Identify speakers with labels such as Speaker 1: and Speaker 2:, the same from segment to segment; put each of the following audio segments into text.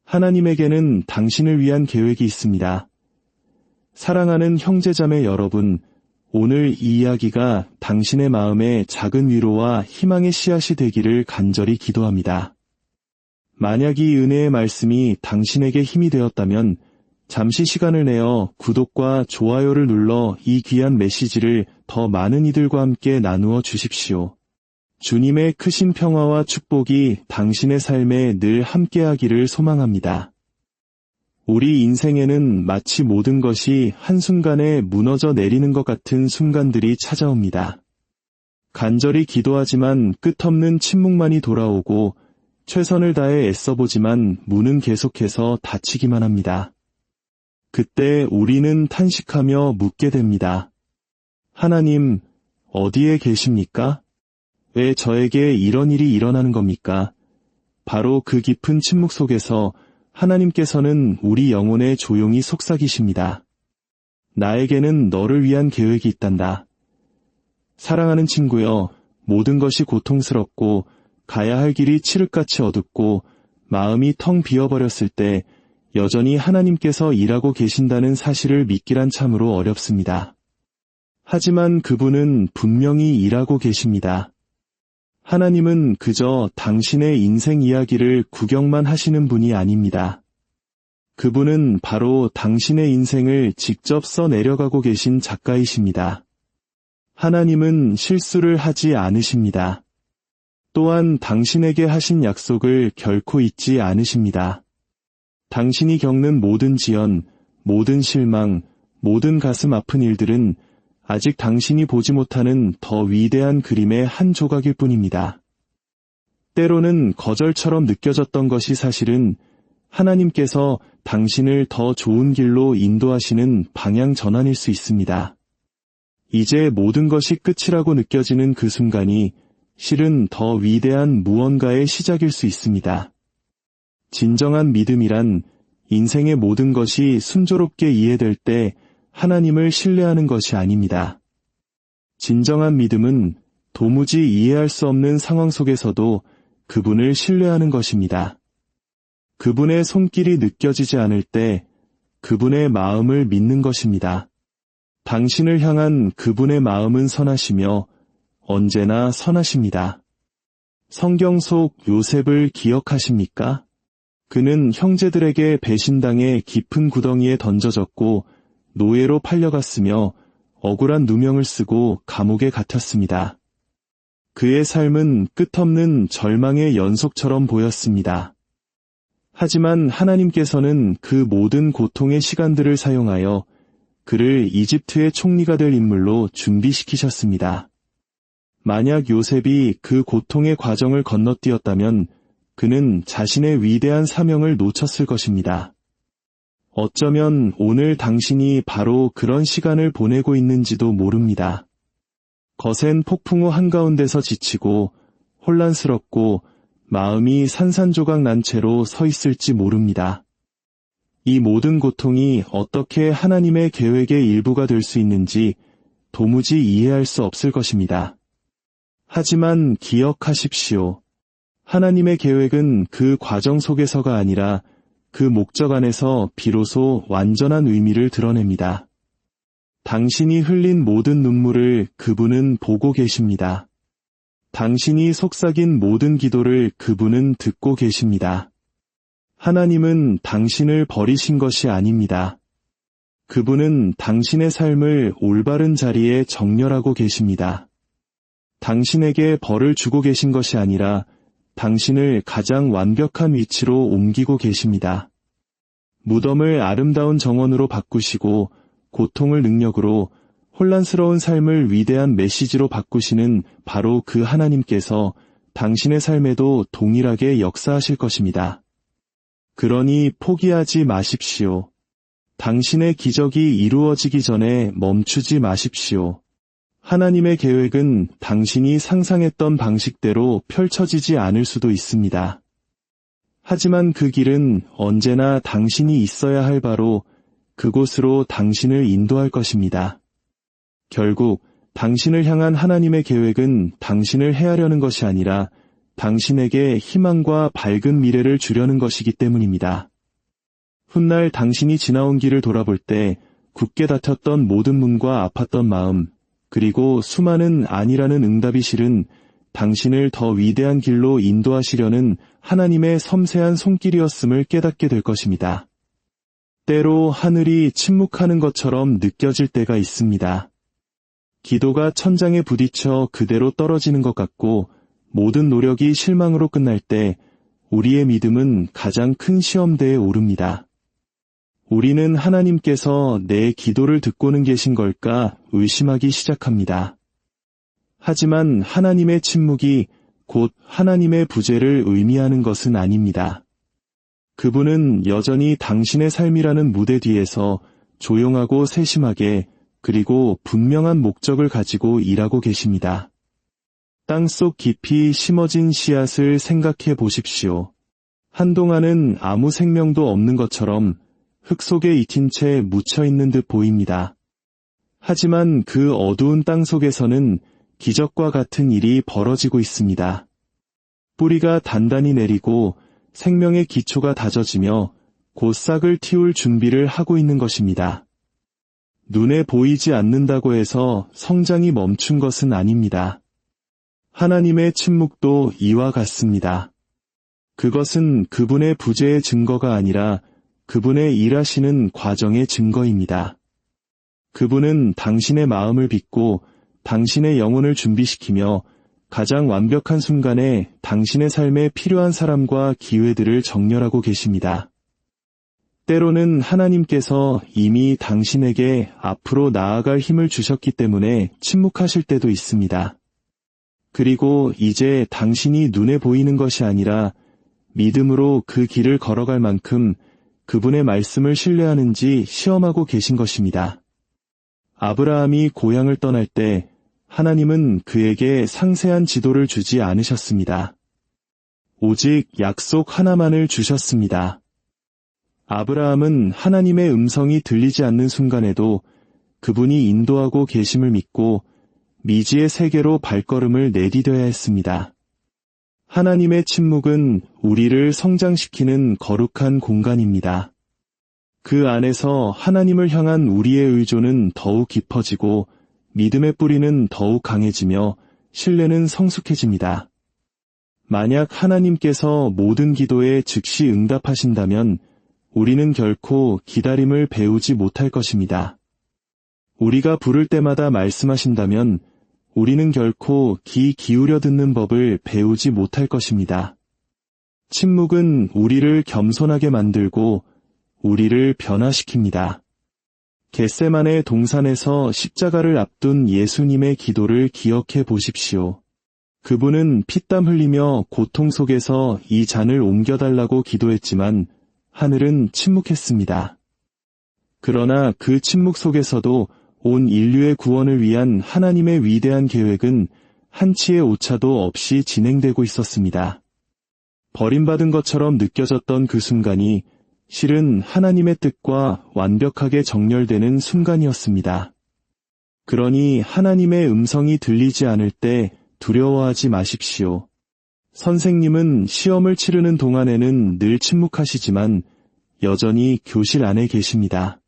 Speaker 1: 하나님에게는 당신을 위한 계획이 있습니다. 사랑하는 형제자매 여러분, 오늘 이 이야기가 당신의 마음에 작은 위로와 희망의 씨앗이 되기를 간절히 기도합니다. 만약 이 은혜의 말씀이 당신에게 힘이 되었다면 잠시 시간을 내어 구독과 좋아요를 눌러 이 귀한 메시지를 더 많은 이들과 함께 나누어 주십시오. 주님의 크신 평화와 축복이 당신의 삶에 늘 함께하기를 소망합니다. 우리 인생에는 마치 모든 것이 한순간에 무너져 내리는 것 같은 순간들이 찾아옵니다. 간절히 기도하지만 끝없는 침묵만이 돌아오고 최선을 다해 애써보지만 문은 계속해서 닫히기만 합니다. 그때 우리는 탄식하며 묻게 됩니다. 하나님, 어디에 계십니까? 왜 저에게 이런 일이 일어나는 겁니까? 바로 그 깊은 침묵 속에서 하나님께서는 우리 영혼에 조용히 속삭이십니다. 나에게는 너를 위한 계획이 있단다. 사랑하는 친구여, 모든 것이 고통스럽고 가야 할 길이 칠흑같이 어둡고 마음이 텅 비어버렸을 때 여전히 하나님께서 일하고 계신다는 사실을 믿기란 참으로 어렵습니다. 하지만 그분은 분명히 일하고 계십니다. 하나님은 그저 당신의 인생 이야기를 구경만 하시는 분이 아닙니다. 그분은 바로 당신의 인생을 직접 써내려가고 계신 작가이십니다. 하나님은 실수를 하지 않으십니다. 또한 당신에게 하신 약속을 결코 잊지 않으십니다. 당신이 겪는 모든 지연, 모든 실망, 모든 가슴 아픈 일들은 아직 당신이 보지 못하는 더 위대한 그림의 한 조각일 뿐입니다. 때로는 거절처럼 느껴졌던 것이 사실은 하나님께서 당신을 더 좋은 길로 인도하시는 방향 전환일 수 있습니다. 이제 모든 것이 끝이라고 느껴지는 그 순간이 실은 더 위대한 무언가의 시작일 수 있습니다. 진정한 믿음이란 인생의 모든 것이 순조롭게 이해될 때 하나님을 신뢰하는 것이 아닙니다. 진정한 믿음은 도무지 이해할 수 없는 상황 속에서도 그분을 신뢰하는 것입니다. 그분의 손길이 느껴지지 않을 때 그분의 마음을 믿는 것입니다. 당신을 향한 그분의 마음은 선하시며 언제나 선하십니다. 성경 속 요셉을 기억하십니까? 그는 형제들에게 배신당해 깊은 구덩이에 던져졌고 노예로 팔려갔으며 억울한 누명을 쓰고 감옥에 갇혔습니다. 그의 삶은 끝없는 절망의 연속처럼 보였습니다. 하지만 하나님께서는 그 모든 고통의 시간들을 사용하여 그를 이집트의 총리가 될 인물로 준비시키셨습니다. 만약 요셉이 그 고통의 과정을 건너뛰었다면 그는 자신의 위대한 사명을 놓쳤을 것입니다. 어쩌면 오늘 당신이 바로 그런 시간을 보내고 있는지도 모릅니다. 거센 폭풍우 한가운데서 지치고 혼란스럽고 마음이 산산조각 난 채로 서 있을지 모릅니다. 이 모든 고통이 어떻게 하나님의 계획의 일부가 될 수 있는지 도무지 이해할 수 없을 것입니다. 하지만 기억하십시오. 하나님의 계획은 그 과정 속에서가 아니라 그 목적 안에서 비로소 완전한 의미를 드러냅니다. 당신이 흘린 모든 눈물을 그분은 보고 계십니다. 당신이 속삭인 모든 기도를 그분은 듣고 계십니다. 하나님은 당신을 버리신 것이 아닙니다. 그분은 당신의 삶을 올바른 자리에 정렬하고 계십니다. 당신에게 벌을 주고 계신 것이 아니라 당신을 가장 완벽한 위치로 옮기고 계십니다. 무덤을 아름다운 정원으로 바꾸시고 고통을 능력으로, 혼란스러운 삶을 위대한 메시지로 바꾸시는 바로 그 하나님께서 당신의 삶에도 동일하게 역사하실 것입니다. 그러니 포기하지 마십시오. 당신의 기적이 이루어지기 전에 멈추지 마십시오. 하나님의 계획은 당신이 상상했던 방식대로 펼쳐지지 않을 수도 있습니다. 하지만 그 길은 언제나 당신이 있어야 할 바로 그곳으로 당신을 인도할 것입니다. 결국 당신을 향한 하나님의 계획은 당신을 해하려는 것이 아니라 당신에게 희망과 밝은 미래를 주려는 것이기 때문입니다. 훗날 당신이 지나온 길을 돌아볼 때 굳게 닫혔던 모든 문과 아팠던 마음, 그리고 수많은 아니라는 응답이 실은 당신을 더 위대한 길로 인도하시려는 하나님의 섬세한 손길이었음을 깨닫게 될 것입니다. 때로 하늘이 침묵하는 것처럼 느껴질 때가 있습니다. 기도가 천장에 부딪혀 그대로 떨어지는 것 같고 모든 노력이 실망으로 끝날 때 우리의 믿음은 가장 큰 시험대에 오릅니다. 우리는 하나님께서 내 기도를 듣고는 계신 걸까 의심하기 시작합니다. 하지만 하나님의 침묵이 곧 하나님의 부재를 의미하는 것은 아닙니다. 그분은 여전히 당신의 삶이라는 무대 뒤에서 조용하고 세심하게 그리고 분명한 목적을 가지고 일하고 계십니다. 땅속 깊이 심어진 씨앗을 생각해 보십시오. 한동안은 아무 생명도 없는 것처럼 흙 속에 익힌 채 묻혀있는 듯 보입니다. 하지만 그 어두운 땅 속에서는 기적과 같은 일이 벌어지고 있습니다. 뿌리가 단단히 내리고 생명의 기초가 다져지며 곧 싹을 틔울 준비를 하고 있는 것입니다. 눈에 보이지 않는다고 해서 성장이 멈춘 것은 아닙니다. 하나님의 침묵도 이와 같습니다. 그것은 그분의 부재의 증거가 아니라 그분의 일하시는 과정의 증거입니다. 그분은 당신의 마음을 빚고 당신의 영혼을 준비시키며 가장 완벽한 순간에 당신의 삶에 필요한 사람과 기회들을 정렬하고 계십니다. 때로는 하나님께서 이미 당신에게 앞으로 나아갈 힘을 주셨기 때문에 침묵하실 때도 있습니다. 그리고 이제 당신이 눈에 보이는 것이 아니라 믿음으로 그 길을 걸어갈 만큼 그분의 말씀을 신뢰하는지 시험하고 계신 것입니다. 아브라함이 고향을 떠날 때 하나님은 그에게 상세한 지도를 주지 않으셨습니다. 오직 약속 하나만을 주셨습니다. 아브라함은 하나님의 음성이 들리지 않는 순간에도 그분이 인도하고 계심을 믿고 미지의 세계로 발걸음을 내디뎌야 했습니다. 하나님의 침묵은 우리를 성장시키는 거룩한 공간입니다. 그 안에서 하나님을 향한 우리의 의존은 더욱 깊어지고 믿음의 뿌리는 더욱 강해지며 신뢰는 성숙해집니다. 만약 하나님께서 모든 기도에 즉시 응답하신다면 우리는 결코 기다림을 배우지 못할 것입니다. 우리가 부를 때마다 말씀하신다면 우리는 결코 귀 기울여 듣는 법을 배우지 못할 것입니다. 침묵은 우리를 겸손하게 만들고 우리를 변화시킵니다. 겟세마네 동산에서 십자가를 앞둔 예수님의 기도를 기억해 보십시오. 그분은 피땀 흘리며 고통 속에서 이 잔을 옮겨달라고 기도했지만 하늘은 침묵했습니다. 그러나 그 침묵 속에서도 온 인류의 구원을 위한 하나님의 위대한 계획은 한치의 오차도 없이 진행되고 있었습니다. 버림받은 것처럼 느껴졌던 그 순간이 실은 하나님의 뜻과 완벽하게 정렬되는 순간이었습니다. 그러니 하나님의 음성이 들리지 않을 때 두려워하지 마십시오. 선생님은 시험을 치르는 동안에는 늘 침묵하시지만 여전히 교실 안에 계십니다.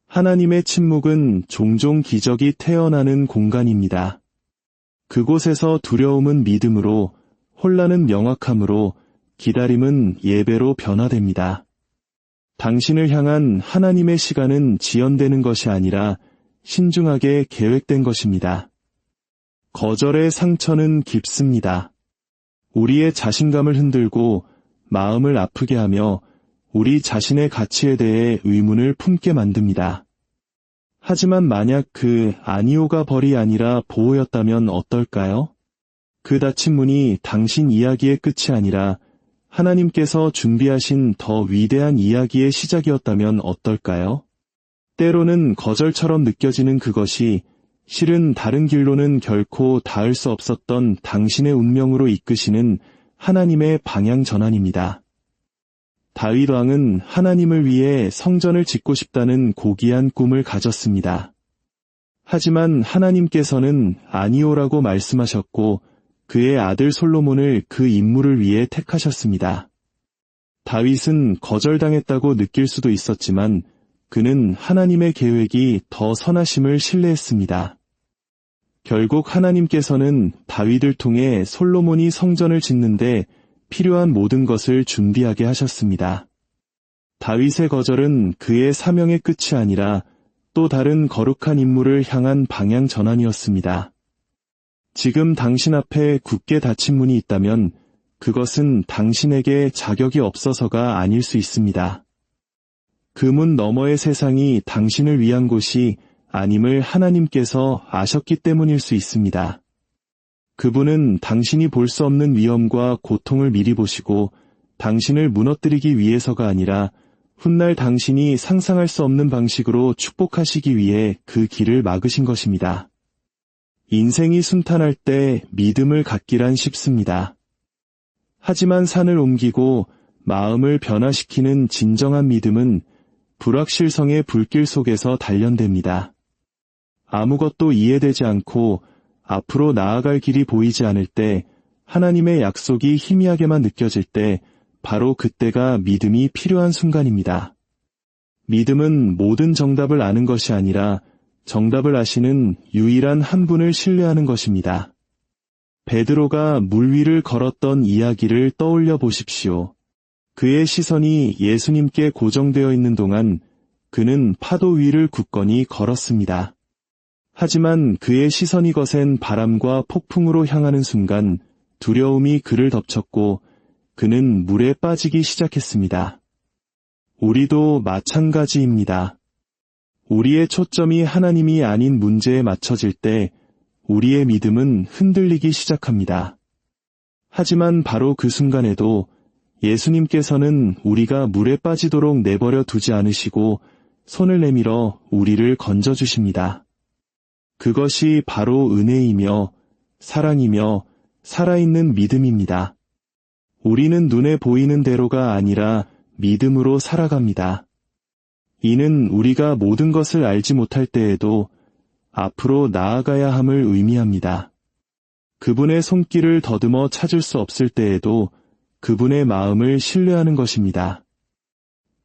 Speaker 1: 하나님의 침묵은 종종 기적이 태어나는 공간입니다. 그곳에서 두려움은 믿음으로, 혼란은 명확함으로, 기다림은 예배로 변화됩니다. 당신을 향한 하나님의 시간은 지연되는 것이 아니라 신중하게 계획된 것입니다. 거절의 상처는 깊습니다. 우리의 자신감을 흔들고 마음을 아프게 하며 우리 자신의 가치에 대해 의문을 품게 만듭니다. 하지만 만약 그 아니오가 벌이 아니라 보호였다면 어떨까요? 그 닫힌 문이 당신 이야기의 끝이 아니라 하나님께서 준비하신 더 위대한 이야기의 시작이었다면 어떨까요? 때로는 거절처럼 느껴지는 그것이 실은 다른 길로는 결코 닿을 수 없었던 당신의 운명으로 이끄시는 하나님의 방향 전환입니다. 다윗 왕은 하나님을 위해 성전을 짓고 싶다는 고귀한 꿈을 가졌습니다. 하지만 하나님께서는 아니오라고 말씀하셨고 그의 아들 솔로몬을 그 임무를 위해 택하셨습니다. 다윗은 거절당했다고 느낄 수도 있었지만 그는 하나님의 계획이 더 선하심을 신뢰했습니다. 결국 하나님께서는 다윗을 통해 솔로몬이 성전을 짓는데 필요한 모든 것을 준비하게 하셨습니다. 다윗의 거절은 그의 사명의 끝이 아니라 또 다른 거룩한 임무를 향한 방향 전환이었습니다. 지금 당신 앞에 굳게 닫힌 문이 있다면 그것은 당신에게 자격이 없어서가 아닐 수 있습니다. 그 문 너머의 세상이 당신을 위한 곳이 아님을 하나님께서 아셨기 때문일 수 있습니다. 그분은 당신이 볼 수 없는 위험과 고통을 미리 보시고 당신을 무너뜨리기 위해서가 아니라 훗날 당신이 상상할 수 없는 방식으로 축복하시기 위해 그 길을 막으신 것입니다. 인생이 순탄할 때 믿음을 갖기란 쉽습니다. 하지만 산을 옮기고 마음을 변화시키는 진정한 믿음은 불확실성의 불길 속에서 단련됩니다. 아무것도 이해되지 않고 앞으로 나아갈 길이 보이지 않을 때, 하나님의 약속이 희미하게만 느껴질 때 바로 그때가 믿음이 필요한 순간입니다. 믿음은 모든 정답을 아는 것이 아니라 정답을 아시는 유일한 한 분을 신뢰하는 것입니다. 베드로가 물 위를 걸었던 이야기를 떠올려 보십시오. 그의 시선이 예수님께 고정되어 있는 동안 그는 파도 위를 굳건히 걸었습니다. 하지만 그의 시선이 거센 바람과 폭풍으로 향하는 순간 두려움이 그를 덮쳤고 그는 물에 빠지기 시작했습니다. 우리도 마찬가지입니다. 우리의 초점이 하나님이 아닌 문제에 맞춰질 때 우리의 믿음은 흔들리기 시작합니다. 하지만 바로 그 순간에도 예수님께서는 우리가 물에 빠지도록 내버려 두지 않으시고 손을 내밀어 우리를 건져주십니다. 그것이 바로 은혜이며 사랑이며 살아있는 믿음입니다. 우리는 눈에 보이는 대로가 아니라 믿음으로 살아갑니다. 이는 우리가 모든 것을 알지 못할 때에도 앞으로 나아가야 함을 의미합니다. 그분의 손길을 더듬어 찾을 수 없을 때에도 그분의 마음을 신뢰하는 것입니다.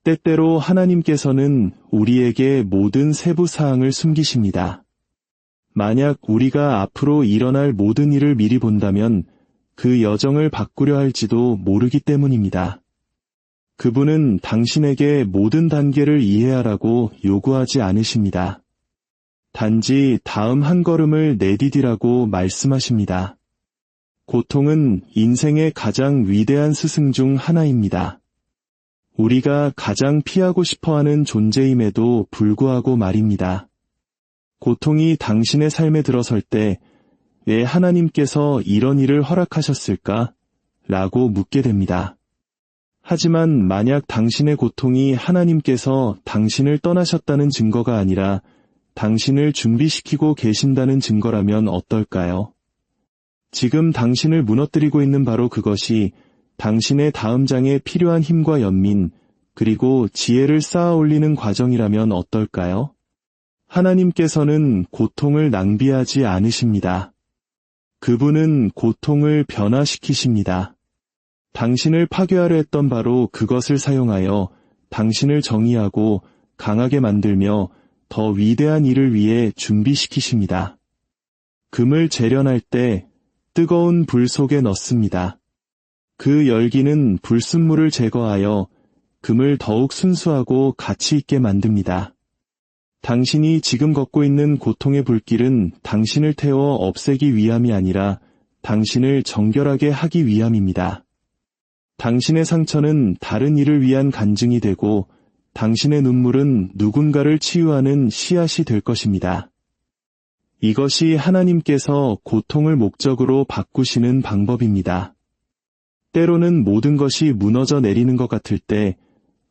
Speaker 1: 때때로 하나님께서는 우리에게 모든 세부 사항을 숨기십니다. 만약 우리가 앞으로 일어날 모든 일을 미리 본다면 그 여정을 바꾸려 할지도 모르기 때문입니다. 그분은 당신에게 모든 단계를 이해하라고 요구하지 않으십니다. 단지 다음 한 걸음을 내디디라고 말씀하십니다. 고통은 인생의 가장 위대한 스승 중 하나입니다. 우리가 가장 피하고 싶어하는 존재임에도 불구하고 말입니다. 고통이 당신의 삶에 들어설 때 왜 하나님께서 이런 일을 허락하셨을까? 라고 묻게 됩니다. 하지만 만약 당신의 고통이 하나님께서 당신을 떠나셨다는 증거가 아니라 당신을 준비시키고 계신다는 증거라면 어떨까요? 지금 당신을 무너뜨리고 있는 바로 그것이 당신의 다음 장에 필요한 힘과 연민, 그리고 지혜를 쌓아 올리는 과정이라면 어떨까요? 하나님께서는 고통을 낭비하지 않으십니다. 그분은 고통을 변화시키십니다. 당신을 파괴하려 했던 바로 그것을 사용하여 당신을 정의하고 강하게 만들며 더 위대한 일을 위해 준비시키십니다. 금을 재련할 때 뜨거운 불 속에 넣습니다. 그 열기는 불순물을 제거하여 금을 더욱 순수하고 가치 있게 만듭니다. 당신이 지금 걷고 있는 고통의 불길은 당신을 태워 없애기 위함이 아니라 당신을 정결하게 하기 위함입니다. 당신의 상처는 다른 이를 위한 간증이 되고 당신의 눈물은 누군가를 치유하는 씨앗이 될 것입니다. 이것이 하나님께서 고통을 목적으로 바꾸시는 방법입니다. 때로는 모든 것이 무너져 내리는 것 같을 때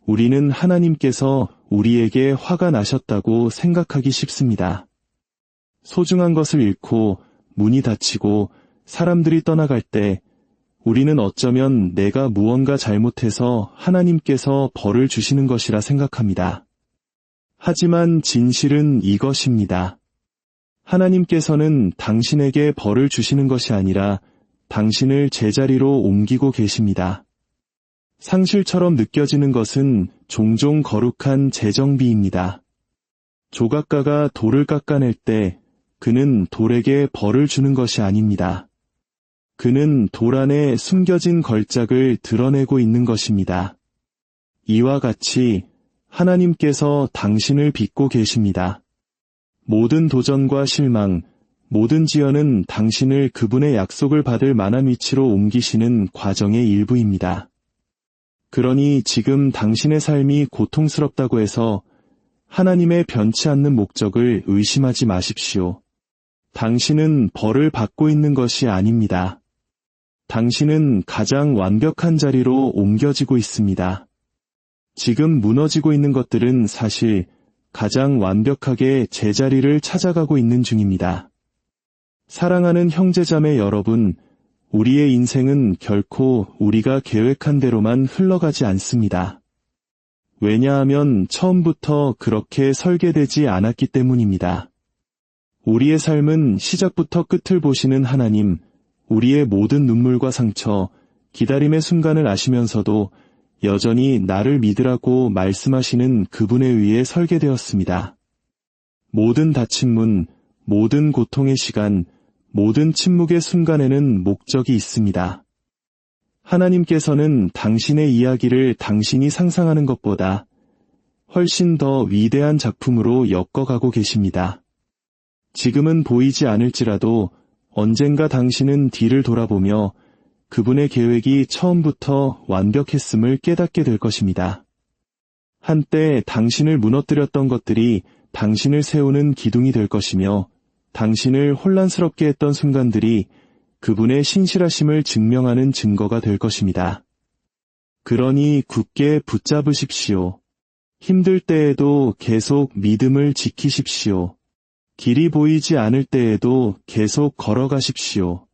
Speaker 1: 우리는 하나님께서 우리에게 화가 나셨다고 생각하기 쉽습니다. 소중한 것을 잃고 문이 닫히고 사람들이 떠나갈 때 우리는 어쩌면 내가 무언가 잘못해서 하나님께서 벌을 주시는 것이라 생각합니다. 하지만 진실은 이것입니다. 하나님께서는 당신에게 벌을 주시는 것이 아니라 당신을 제자리로 옮기고 계십니다. 상실처럼 느껴지는 것은 종종 거룩한 재정비입니다. 조각가가 돌을 깎아낼 때 그는 돌에게 벌을 주는 것이 아닙니다. 그는 돌 안에 숨겨진 걸작을 드러내고 있는 것입니다. 이와 같이 하나님께서 당신을 빚고 계십니다. 모든 도전과 실망, 모든 지연은 당신을 그분의 약속을 받을 만한 위치로 옮기시는 과정의 일부입니다. 그러니 지금 당신의 삶이 고통스럽다고 해서 하나님의 변치 않는 목적을 의심하지 마십시오. 당신은 벌을 받고 있는 것이 아닙니다. 당신은 가장 완벽한 자리로 옮겨지고 있습니다. 지금 무너지고 있는 것들은 사실 가장 완벽하게 제자리를 찾아가고 있는 중입니다. 사랑하는 형제자매 여러분, 우리의 인생은 결코 우리가 계획한 대로만 흘러가지 않습니다. 왜냐하면 처음부터 그렇게 설계되지 않았기 때문입니다. 우리의 삶은 시작부터 끝을 보시는 하나님, 우리의 모든 눈물과 상처, 기다림의 순간을 아시면서도 여전히 나를 믿으라고 말씀하시는 그분에 의해 설계되었습니다. 모든 닫힌 문, 모든 고통의 시간, 모든 침묵의 순간에는 목적이 있습니다. 하나님께서는 당신의 이야기를 당신이 상상하는 것보다 훨씬 더 위대한 작품으로 엮어가고 계십니다. 지금은 보이지 않을지라도 언젠가 당신은 뒤를 돌아보며 그분의 계획이 처음부터 완벽했음을 깨닫게 될 것입니다. 한때 당신을 무너뜨렸던 것들이 당신을 세우는 기둥이 될 것이며 당신을 혼란스럽게 했던 순간들이 그분의 신실하심을 증명하는 증거가 될 것입니다. 그러니 굳게 붙잡으십시오. 힘들 때에도 계속 믿음을 지키십시오. 길이 보이지 않을 때에도 계속 걸어가십시오.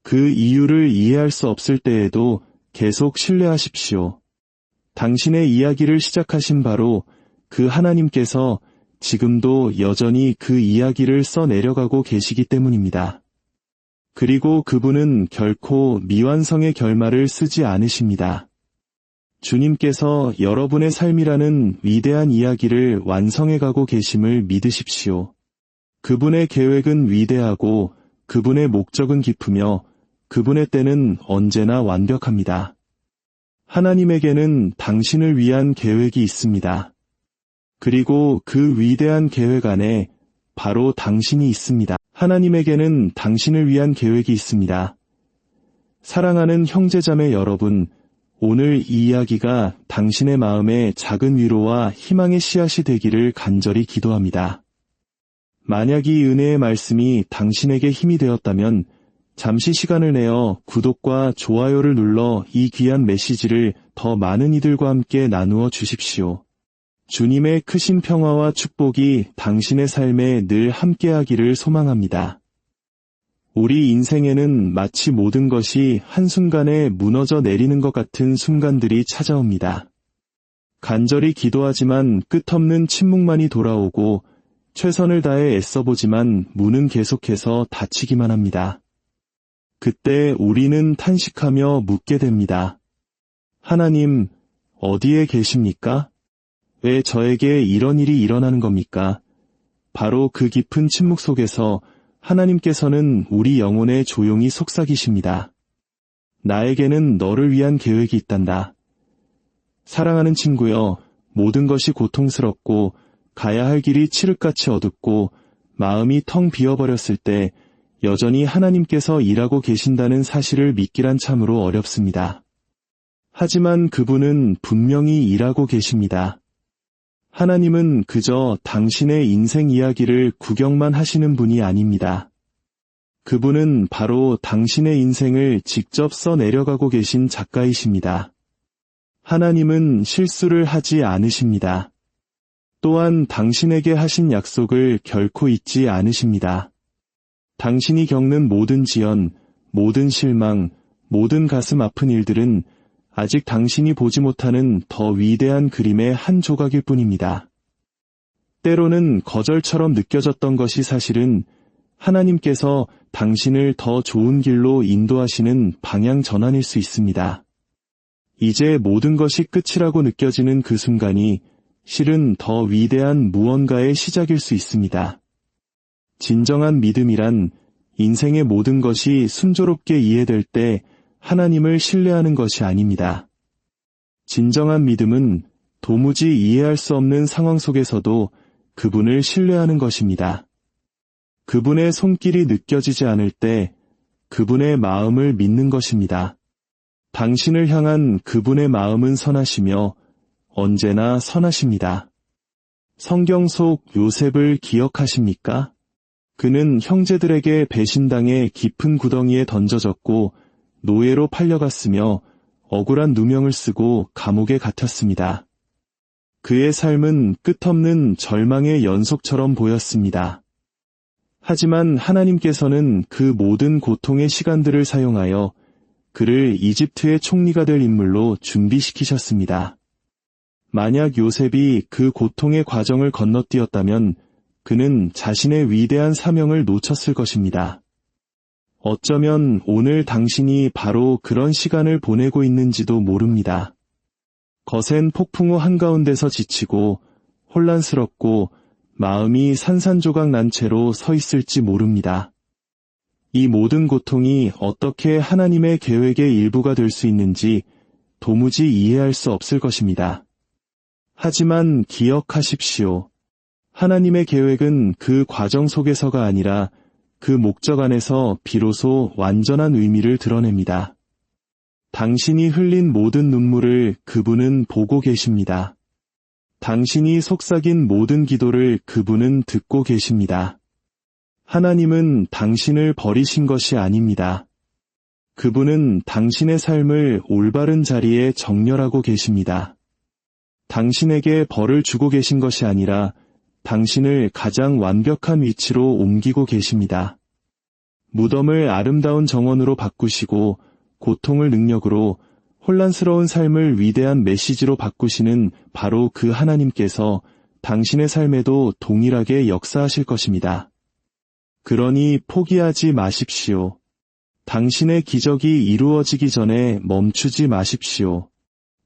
Speaker 1: 그 이유를 이해할 수 없을 때에도 계속 신뢰하십시오. 당신의 이야기를 시작하신 바로 그 하나님께서 지금도 여전히 그 이야기를 써내려가고 계시기 때문입니다. 그리고 그분은 결코 미완성의 결말을 쓰지 않으십니다. 주님께서 여러분의 삶이라는 위대한 이야기를 완성해가고 계심을 믿으십시오. 그분의 계획은 위대하고 그분의 목적은 깊으며 그분의 때는 언제나 완벽합니다. 하나님에게는 당신을 위한 계획이 있습니다. 그리고 그 위대한 계획 안에 바로 당신이 있습니다. 하나님에게는 당신을 위한 계획이 있습니다. 사랑하는 형제자매 여러분, 오늘 이 이야기가 당신의 마음에 작은 위로와 희망의 씨앗이 되기를 간절히 기도합니다. 만약 이 은혜의 말씀이 당신에게 힘이 되었다면 잠시 시간을 내어 구독과 좋아요를 눌러 이 귀한 메시지를 더 많은 이들과 함께 나누어 주십시오. 주님의 크신 평화와 축복이 당신의 삶에 늘 함께하기를 소망합니다. 우리 인생에는 마치 모든 것이 한순간에 무너져 내리는 것 같은 순간들이 찾아옵니다. 간절히 기도하지만 끝없는 침묵만이 돌아오고 최선을 다해 애써보지만 문은 계속해서 닫히기만 합니다. 그때 우리는 탄식하며 묻게 됩니다. 하나님, 어디에 계십니까? 왜 저에게 이런 일이 일어나는 겁니까? 바로 그 깊은 침묵 속에서 하나님께서는 우리 영혼에 조용히 속삭이십니다. 나에게는 너를 위한 계획이 있단다. 사랑하는 친구여, 모든 것이 고통스럽고 가야 할 길이 칠흑같이 어둡고 마음이 텅 비어버렸을 때 여전히 하나님께서 일하고 계신다는 사실을 믿기란 참으로 어렵습니다. 하지만 그분은 분명히 일하고 계십니다. 하나님은 그저 당신의 인생 이야기를 구경만 하시는 분이 아닙니다. 그분은 바로 당신의 인생을 직접 써내려가고 계신 작가이십니다. 하나님은 실수를 하지 않으십니다. 또한 당신에게 하신 약속을 결코 잊지 않으십니다. 당신이 겪는 모든 지연, 모든 실망, 모든 가슴 아픈 일들은 아직 당신이 보지 못하는 더 위대한 그림의 한 조각일 뿐입니다. 때로는 거절처럼 느껴졌던 것이 사실은 하나님께서 당신을 더 좋은 길로 인도하시는 방향 전환일 수 있습니다. 이제 모든 것이 끝이라고 느껴지는 그 순간이 실은 더 위대한 무언가의 시작일 수 있습니다. 진정한 믿음이란 인생의 모든 것이 순조롭게 이해될 때 하나님을 신뢰하는 것이 아닙니다. 진정한 믿음은 도무지 이해할 수 없는 상황 속에서도 그분을 신뢰하는 것입니다. 그분의 손길이 느껴지지 않을 때 그분의 마음을 믿는 것입니다. 당신을 향한 그분의 마음은 선하시며 언제나 선하십니다. 성경 속 요셉을 기억하십니까? 그는 형제들에게 배신당해 깊은 구덩이에 던져졌고 노예로 팔려갔으며 억울한 누명을 쓰고 감옥에 갇혔습니다. 그의 삶은 끝없는 절망의 연속처럼 보였습니다. 하지만 하나님께서는 그 모든 고통의 시간들을 사용하여 그를 이집트의 총리가 될 인물로 준비시키셨습니다. 만약 요셉이 그 고통의 과정을 건너뛰었다면 그는 자신의 위대한 사명을 놓쳤을 것입니다. 어쩌면 오늘 당신이 바로 그런 시간을 보내고 있는지도 모릅니다. 거센 폭풍우 한가운데서 지치고 혼란스럽고 마음이 산산조각 난 채로 서 있을지 모릅니다. 이 모든 고통이 어떻게 하나님의 계획의 일부가 될 수 있는지 도무지 이해할 수 없을 것입니다. 하지만 기억하십시오. 하나님의 계획은 그 과정 속에서가 아니라 그 목적 안에서 비로소 완전한 의미를 드러냅니다. 당신이 흘린 모든 눈물을 그분은 보고 계십니다. 당신이 속삭인 모든 기도를 그분은 듣고 계십니다. 하나님은 당신을 버리신 것이 아닙니다. 그분은 당신의 삶을 올바른 자리에 정렬하고 계십니다. 당신에게 벌을 주고 계신 것이 아니라 당신을 가장 완벽한 위치로 옮기고 계십니다. 무덤을 아름다운 정원으로 바꾸시고 고통을 능력으로, 혼란스러운 삶을 위대한 메시지로 바꾸시는 바로 그 하나님께서 당신의 삶에도 동일하게 역사하실 것입니다. 그러니 포기하지 마십시오. 당신의 기적이 이루어지기 전에 멈추지 마십시오.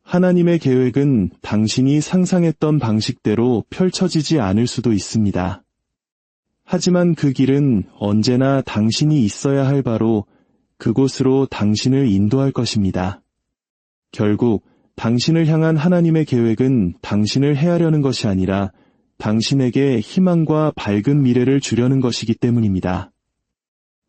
Speaker 1: 하나님의 계획은 당신이 상상했던 방식대로 펼쳐지지 않을 수도 있습니다. 하지만 그 길은 언제나 당신이 있어야 할 바로 그곳으로 당신을 인도할 것입니다. 결국 당신을 향한 하나님의 계획은 당신을 해하려는 것이 아니라 당신에게 희망과 밝은 미래를 주려는 것이기 때문입니다.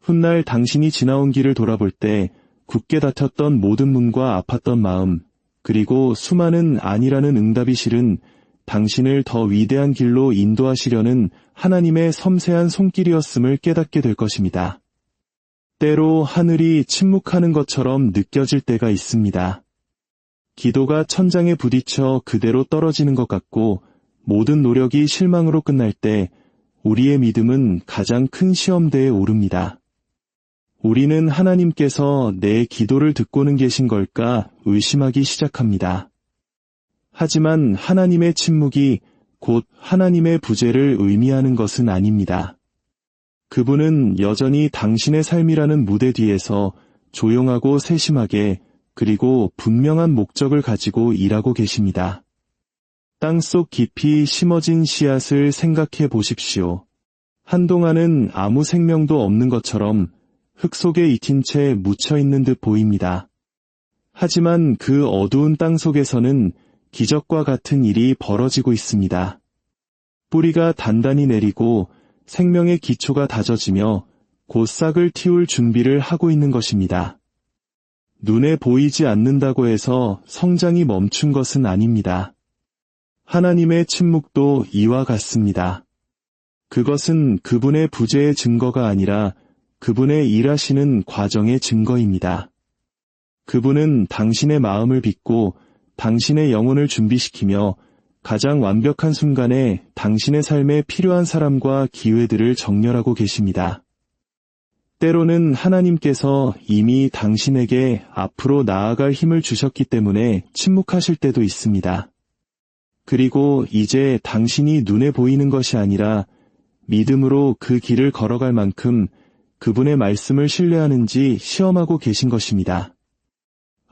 Speaker 1: 훗날 당신이 지나온 길을 돌아볼 때 굳게 닫혔던 모든 문과 아팠던 마음, 그리고 수많은 아니라는 응답이 실은 당신을 더 위대한 길로 인도하시려는 하나님의 섬세한 손길이었음을 깨닫게 될 것입니다. 때로 하늘이 침묵하는 것처럼 느껴질 때가 있습니다. 기도가 천장에 부딪혀 그대로 떨어지는 것 같고 모든 노력이 실망으로 끝날 때 우리의 믿음은 가장 큰 시험대에 오릅니다. 우리는 하나님께서 내 기도를 듣고는 계신 걸까 의심하기 시작합니다. 하지만 하나님의 침묵이 곧 하나님의 부재를 의미하는 것은 아닙니다. 그분은 여전히 당신의 삶이라는 무대 뒤에서 조용하고 세심하게 그리고 분명한 목적을 가지고 일하고 계십니다. 땅속 깊이 심어진 씨앗을 생각해 보십시오. 한동안은 아무 생명도 없는 것처럼 흙 속에 익힌 채 묻혀있는 듯 보입니다. 하지만 그 어두운 땅 속에서는 기적과 같은 일이 벌어지고 있습니다. 뿌리가 단단히 내리고 생명의 기초가 다져지며 곧 싹을 틔울 준비를 하고 있는 것입니다. 눈에 보이지 않는다고 해서 성장이 멈춘 것은 아닙니다. 하나님의 침묵도 이와 같습니다. 그것은 그분의 부재의 증거가 아니라 그분의 일하시는 과정의 증거입니다. 그분은 당신의 마음을 빚고 당신의 영혼을 준비시키며 가장 완벽한 순간에 당신의 삶에 필요한 사람과 기회들을 정렬하고 계십니다. 때로는 하나님께서 이미 당신에게 앞으로 나아갈 힘을 주셨기 때문에 침묵하실 때도 있습니다. 그리고 이제 당신이 눈에 보이는 것이 아니라 믿음으로 그 길을 걸어갈 만큼 그분의 말씀을 신뢰하는지 시험하고 계신 것입니다.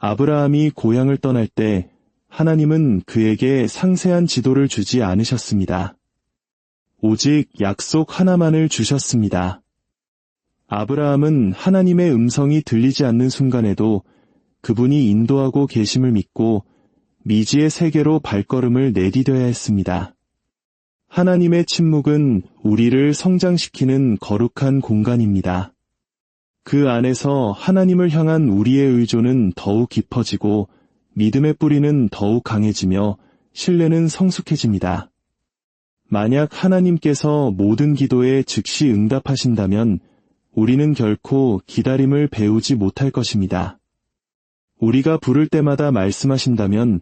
Speaker 1: 아브라함이 고향을 떠날 때 하나님은 그에게 상세한 지도를 주지 않으셨습니다. 오직 약속 하나만을 주셨습니다. 아브라함은 하나님의 음성이 들리지 않는 순간에도 그분이 인도하고 계심을 믿고 미지의 세계로 발걸음을 내디뎌야 했습니다. 하나님의 침묵은 우리를 성장시키는 거룩한 공간입니다. 그 안에서 하나님을 향한 우리의 의존은 더욱 깊어지고 믿음의 뿌리는 더욱 강해지며 신뢰는 성숙해집니다. 만약 하나님께서 모든 기도에 즉시 응답하신다면 우리는 결코 기다림을 배우지 못할 것입니다. 우리가 부를 때마다 말씀하신다면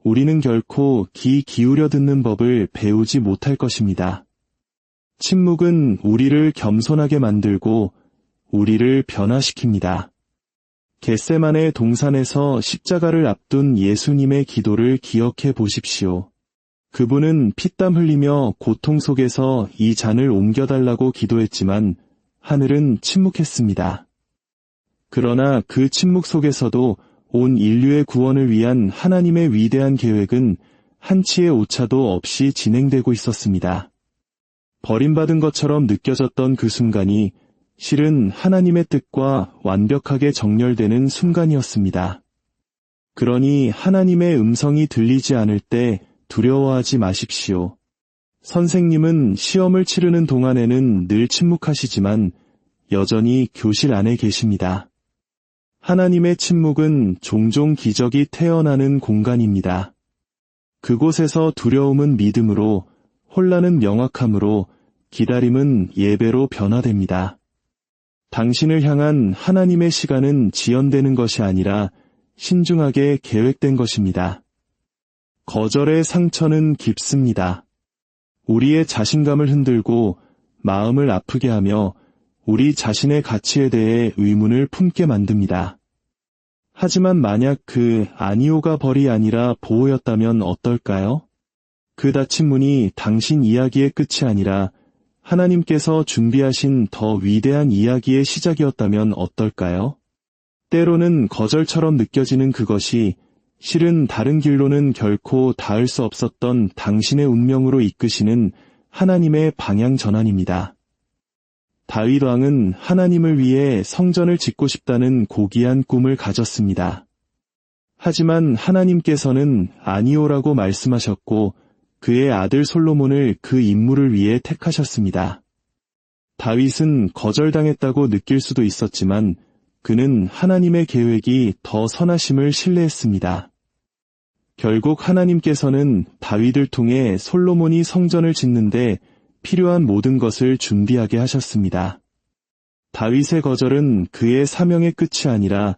Speaker 1: 우리는 결코 귀 기울여 듣는 법을 배우지 못할 것입니다. 침묵은 우리를 겸손하게 만들고 우리를 변화시킵니다. 겟세마네 동산에서 십자가를 앞둔 예수님의 기도를 기억해 보십시오. 그분은 피땀 흘리며 고통 속에서 이 잔을 옮겨달라고 기도했지만 하늘은 침묵했습니다. 그러나 그 침묵 속에서도 온 인류의 구원을 위한 하나님의 위대한 계획은 한치의 오차도 없이 진행되고 있었습니다. 버림받은 것처럼 느껴졌던 그 순간이 실은 하나님의 뜻과 완벽하게 정렬되는 순간이었습니다. 그러니 하나님의 음성이 들리지 않을 때 두려워하지 마십시오. 선생님은 시험을 치르는 동안에는 늘 침묵하시지만 여전히 교실 안에 계십니다. 하나님의 침묵은 종종 기적이 태어나는 공간입니다. 그곳에서 두려움은 믿음으로, 혼란은 명확함으로, 기다림은 예배로 변화됩니다. 당신을 향한 하나님의 시간은 지연되는 것이 아니라 신중하게 계획된 것입니다. 거절의 상처는 깊습니다. 우리의 자신감을 흔들고 마음을 아프게 하며 우리 자신의 가치에 대해 의문을 품게 만듭니다. 하지만 만약 그 아니오가 벌이 아니라 보호였다면 어떨까요? 그 닫힌 문이 당신 이야기의 끝이 아니라 하나님께서 준비하신 더 위대한 이야기의 시작이었다면 어떨까요? 때로는 거절처럼 느껴지는 그것이 실은 다른 길로는 결코 닿을 수 없었던 당신의 운명으로 이끄시는 하나님의 방향 전환입니다. 다윗 왕은 하나님을 위해 성전을 짓고 싶다는 고귀한 꿈을 가졌습니다. 하지만 하나님께서는 아니오라고 말씀하셨고 그의 아들 솔로몬을 그 임무를 위해 택하셨습니다. 다윗은 거절당했다고 느낄 수도 있었지만 그는 하나님의 계획이 더 선하심을 신뢰했습니다. 결국 하나님께서는 다윗을 통해 솔로몬이 성전을 짓는데 필요한 모든 것을 준비하게 하셨습니다. 다윗의 거절은 그의 사명의 끝이 아니라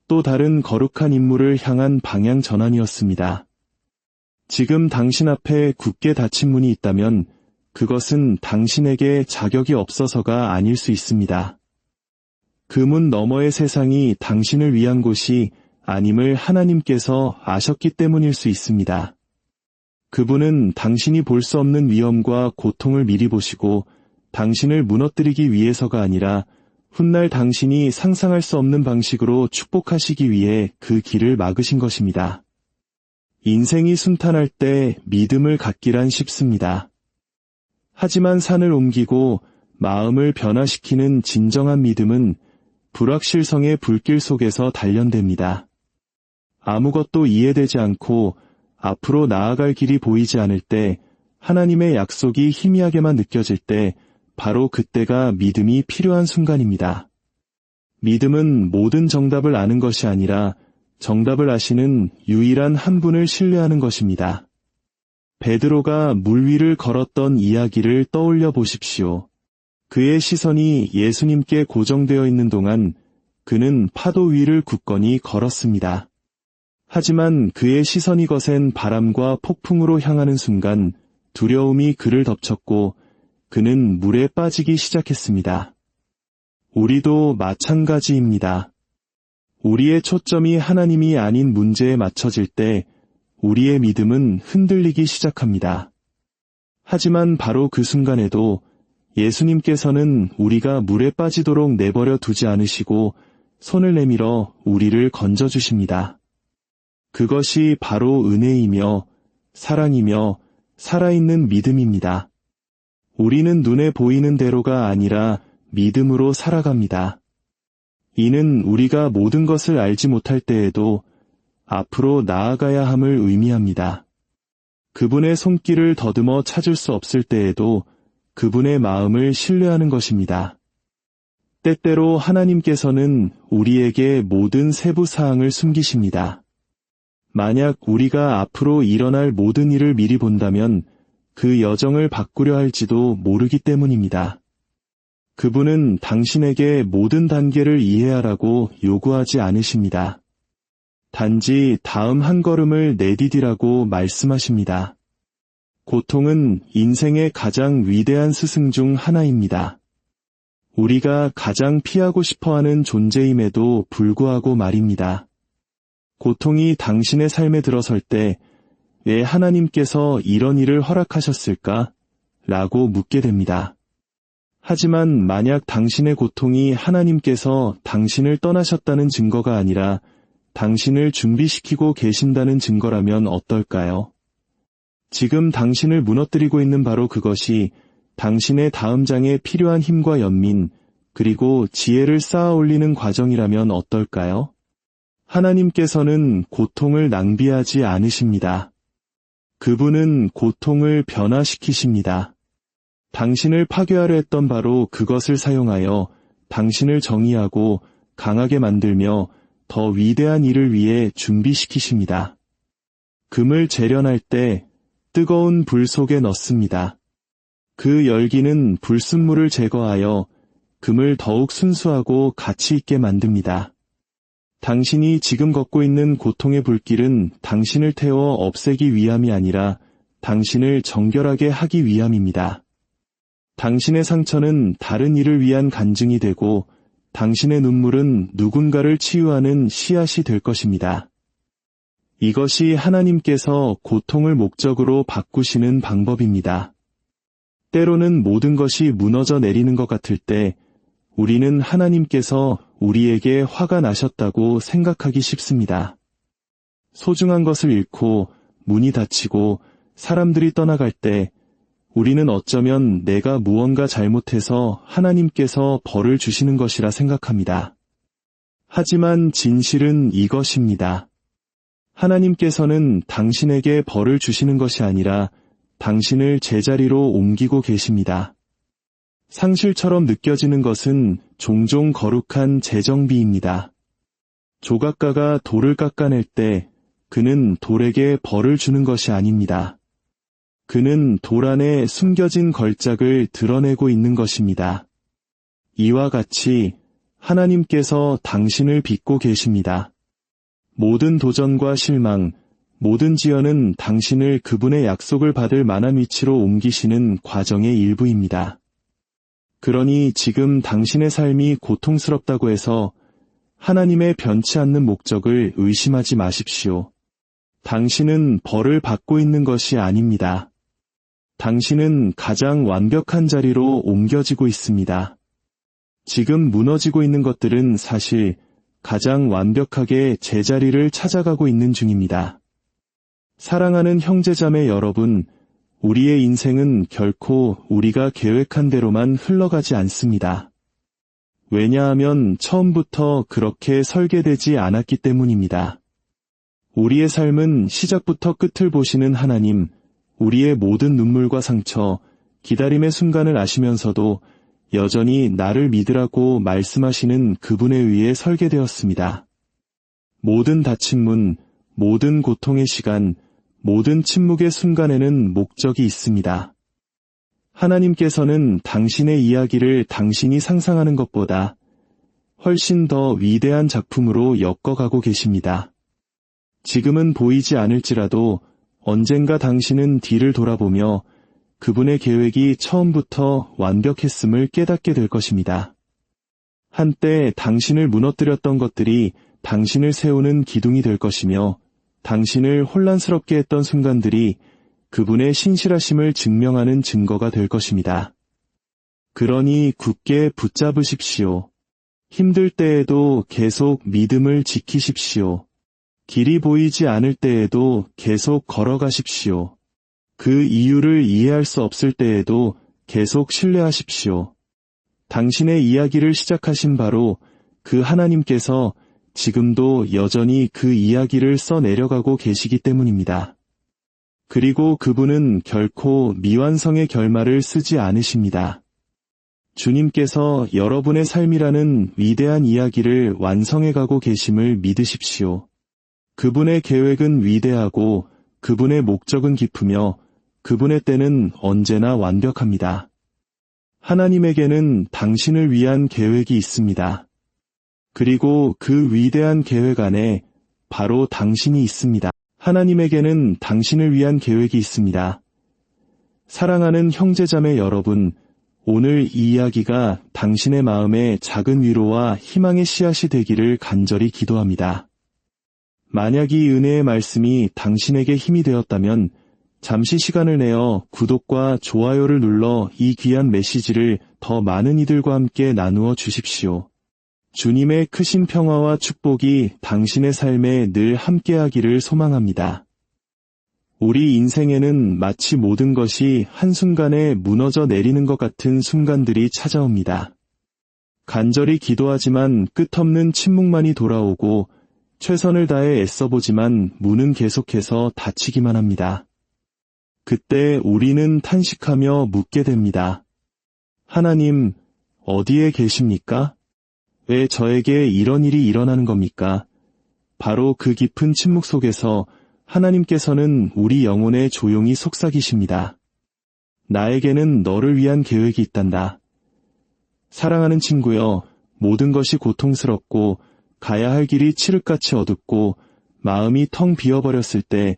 Speaker 1: 또 다른 거룩한 임무를 향한 방향 전환이었습니다. 지금 당신 앞에 굳게 닫힌 문이 있다면 그것은 당신에게 자격이 없어서가 아닐 수 있습니다. 그 문 너머의 세상이 당신을 위한 곳이 아님을 하나님께서 아셨기 때문일 수 있습니다. 그분은 당신이 볼 수 없는 위험과 고통을 미리 보시고 당신을 무너뜨리기 위해서가 아니라 훗날 당신이 상상할 수 없는 방식으로 축복하시기 위해 그 길을 막으신 것입니다. 인생이 순탄할 때 믿음을 갖기란 쉽습니다. 하지만 산을 옮기고 마음을 변화시키는 진정한 믿음은 불확실성의 불길 속에서 단련됩니다. 아무것도 이해되지 않고 앞으로 나아갈 길이 보이지 않을 때, 하나님의 약속이 희미하게만 느껴질 때, 바로 그때가 믿음이 필요한 순간입니다. 믿음은 모든 정답을 아는 것이 아니라 정답을 아시는 유일한 한 분을 신뢰하는 것입니다. 베드로가 물 위를 걸었던 이야기를 떠올려 보십시오. 그의 시선이 예수님께 고정되어 있는 동안 그는 파도 위를 굳건히 걸었습니다. 하지만 그의 시선이 거센 바람과 폭풍으로 향하는 순간 두려움이 그를 덮쳤고 그는 물에 빠지기 시작했습니다. 우리도 마찬가지입니다. 우리의 초점이 하나님이 아닌 문제에 맞춰질 때 우리의 믿음은 흔들리기 시작합니다. 하지만 바로 그 순간에도 예수님께서는 우리가 물에 빠지도록 내버려 두지 않으시고 손을 내밀어 우리를 건져주십니다. 그것이 바로 은혜이며 사랑이며 살아있는 믿음입니다. 우리는 눈에 보이는 대로가 아니라 믿음으로 살아갑니다. 이는 우리가 모든 것을 알지 못할 때에도 앞으로 나아가야 함을 의미합니다. 그분의 손길을 더듬어 찾을 수 없을 때에도 그분의 마음을 신뢰하는 것입니다. 때때로 하나님께서는 우리에게 모든 세부 사항을 숨기십니다. 만약 우리가 앞으로 일어날 모든 일을 미리 본다면 그 여정을 바꾸려 할지도 모르기 때문입니다. 그분은 당신에게 모든 단계를 이해하라고 요구하지 않으십니다. 단지 다음 한 걸음을 내디디라고 말씀하십니다. 고통은 인생의 가장 위대한 스승 중 하나입니다. 우리가 가장 피하고 싶어하는 존재임에도 불구하고 말입니다. 고통이 당신의 삶에 들어설 때 왜 하나님께서 이런 일을 허락하셨을까? 라고 묻게 됩니다. 하지만 만약 당신의 고통이 하나님께서 당신을 떠나셨다는 증거가 아니라 당신을 준비시키고 계신다는 증거라면 어떨까요? 지금 당신을 무너뜨리고 있는 바로 그것이 당신의 다음 장에 필요한 힘과 연민, 그리고 지혜를 쌓아 올리는 과정이라면 어떨까요? 하나님께서는 고통을 낭비하지 않으십니다. 그분은 고통을 변화시키십니다. 당신을 파괴하려 했던 바로 그것을 사용하여 당신을 정의하고 강하게 만들며 더 위대한 일을 위해 준비시키십니다. 금을 재련할 때 뜨거운 불 속에 넣습니다. 그 열기는 불순물을 제거하여 금을 더욱 순수하고 가치 있게 만듭니다. 당신이 지금 걷고 있는 고통의 불길은 당신을 태워 없애기 위함이 아니라 당신을 정결하게 하기 위함입니다. 당신의 상처는 다른 이를 위한 간증이 되고 당신의 눈물은 누군가를 치유하는 씨앗이 될 것입니다. 이것이 하나님께서 고통을 목적으로 바꾸시는 방법입니다. 때로는 모든 것이 무너져 내리는 것 같을 때 우리는 하나님께서 우리에게 화가 나셨다고 생각하기 쉽습니다. 소중한 것을 잃고 문이 닫히고 사람들이 떠나갈 때 우리는 어쩌면 내가 무언가 잘못해서 하나님께서 벌을 주시는 것이라 생각합니다. 하지만 진실은 이것입니다. 하나님께서는 당신에게 벌을 주시는 것이 아니라 당신을 제자리로 옮기고 계십니다. 상실처럼 느껴지는 것은 종종 거룩한 재정비입니다. 조각가가 돌을 깎아낼 때 그는 돌에게 벌을 주는 것이 아닙니다. 그는 돌 안에 숨겨진 걸작을 드러내고 있는 것입니다. 이와 같이 하나님께서 당신을 빚고 계십니다. 모든 도전과 실망, 모든 지연은 당신을 그분의 약속을 받을 만한 위치로 옮기시는 과정의 일부입니다. 그러니 지금 당신의 삶이 고통스럽다고 해서 하나님의 변치 않는 목적을 의심하지 마십시오. 당신은 벌을 받고 있는 것이 아닙니다. 당신은 가장 완벽한 자리로 옮겨지고 있습니다. 지금 무너지고 있는 것들은 사실 가장 완벽하게 제자리를 찾아가고 있는 중입니다. 사랑하는 형제자매 여러분, 우리의 인생은 결코 우리가 계획한 대로만 흘러가지 않습니다. 왜냐하면 처음부터 그렇게 설계되지 않았기 때문입니다. 우리의 삶은 시작부터 끝을 보시는 하나님, 우리의 모든 눈물과 상처, 기다림의 순간을 아시면서도 여전히 나를 믿으라고 말씀하시는 그분에 의해 설계되었습니다. 모든 닫힌 문, 모든 고통의 시간, 모든 침묵의 순간에는 목적이 있습니다. 하나님께서는 당신의 이야기를 당신이 상상하는 것보다 훨씬 더 위대한 작품으로 엮어가고 계십니다. 지금은 보이지 않을지라도 언젠가 당신은 뒤를 돌아보며 그분의 계획이 처음부터 완벽했음을 깨닫게 될 것입니다. 한때 당신을 무너뜨렸던 것들이 당신을 세우는 기둥이 될 것이며 당신을 혼란스럽게 했던 순간들이 그분의 신실하심을 증명하는 증거가 될 것입니다. 그러니 굳게 붙잡으십시오. 힘들 때에도 계속 믿음을 지키십시오. 길이 보이지 않을 때에도 계속 걸어가십시오. 그 이유를 이해할 수 없을 때에도 계속 신뢰하십시오. 당신의 이야기를 시작하신 바로 그 하나님께서 지금도 여전히 그 이야기를 써내려가고 계시기 때문입니다. 그리고 그분은 결코 미완성의 결말을 쓰지 않으십니다. 주님께서 여러분의 삶이라는 위대한 이야기를 완성해가고 계심을 믿으십시오. 그분의 계획은 위대하고 그분의 목적은 깊으며 그분의 때는 언제나 완벽합니다. 하나님에게는 당신을 위한 계획이 있습니다. 그리고 그 위대한 계획 안에 바로 당신이 있습니다. 하나님에게는 당신을 위한 계획이 있습니다. 사랑하는 형제자매 여러분, 오늘 이 이야기가 당신의 마음에 작은 위로와 희망의 씨앗이 되기를 간절히 기도합니다. 만약 이 은혜의 말씀이 당신에게 힘이 되었다면 잠시 시간을 내어 구독과 좋아요를 눌러 이 귀한 메시지를 더 많은 이들과 함께 나누어 주십시오. 주님의 크신 평화와 축복이 당신의 삶에 늘 함께하기를 소망합니다. 우리 인생에는 마치 모든 것이 한순간에 무너져 내리는 것 같은 순간들이 찾아옵니다. 간절히 기도하지만 끝없는 침묵만이 돌아오고 최선을 다해 애써보지만 문은 계속해서 닫히기만 합니다. 그때 우리는 탄식하며 묻게 됩니다. 하나님, 어디에 계십니까? 왜 저에게 이런 일이 일어나는 겁니까? 바로 그 깊은 침묵 속에서 하나님께서는 우리 영혼에 조용히 속삭이십니다. 나에게는 너를 위한 계획이 있단다. 사랑하는 친구여, 모든 것이 고통스럽고 가야 할 길이 칠흑같이 어둡고 마음이 텅 비어버렸을 때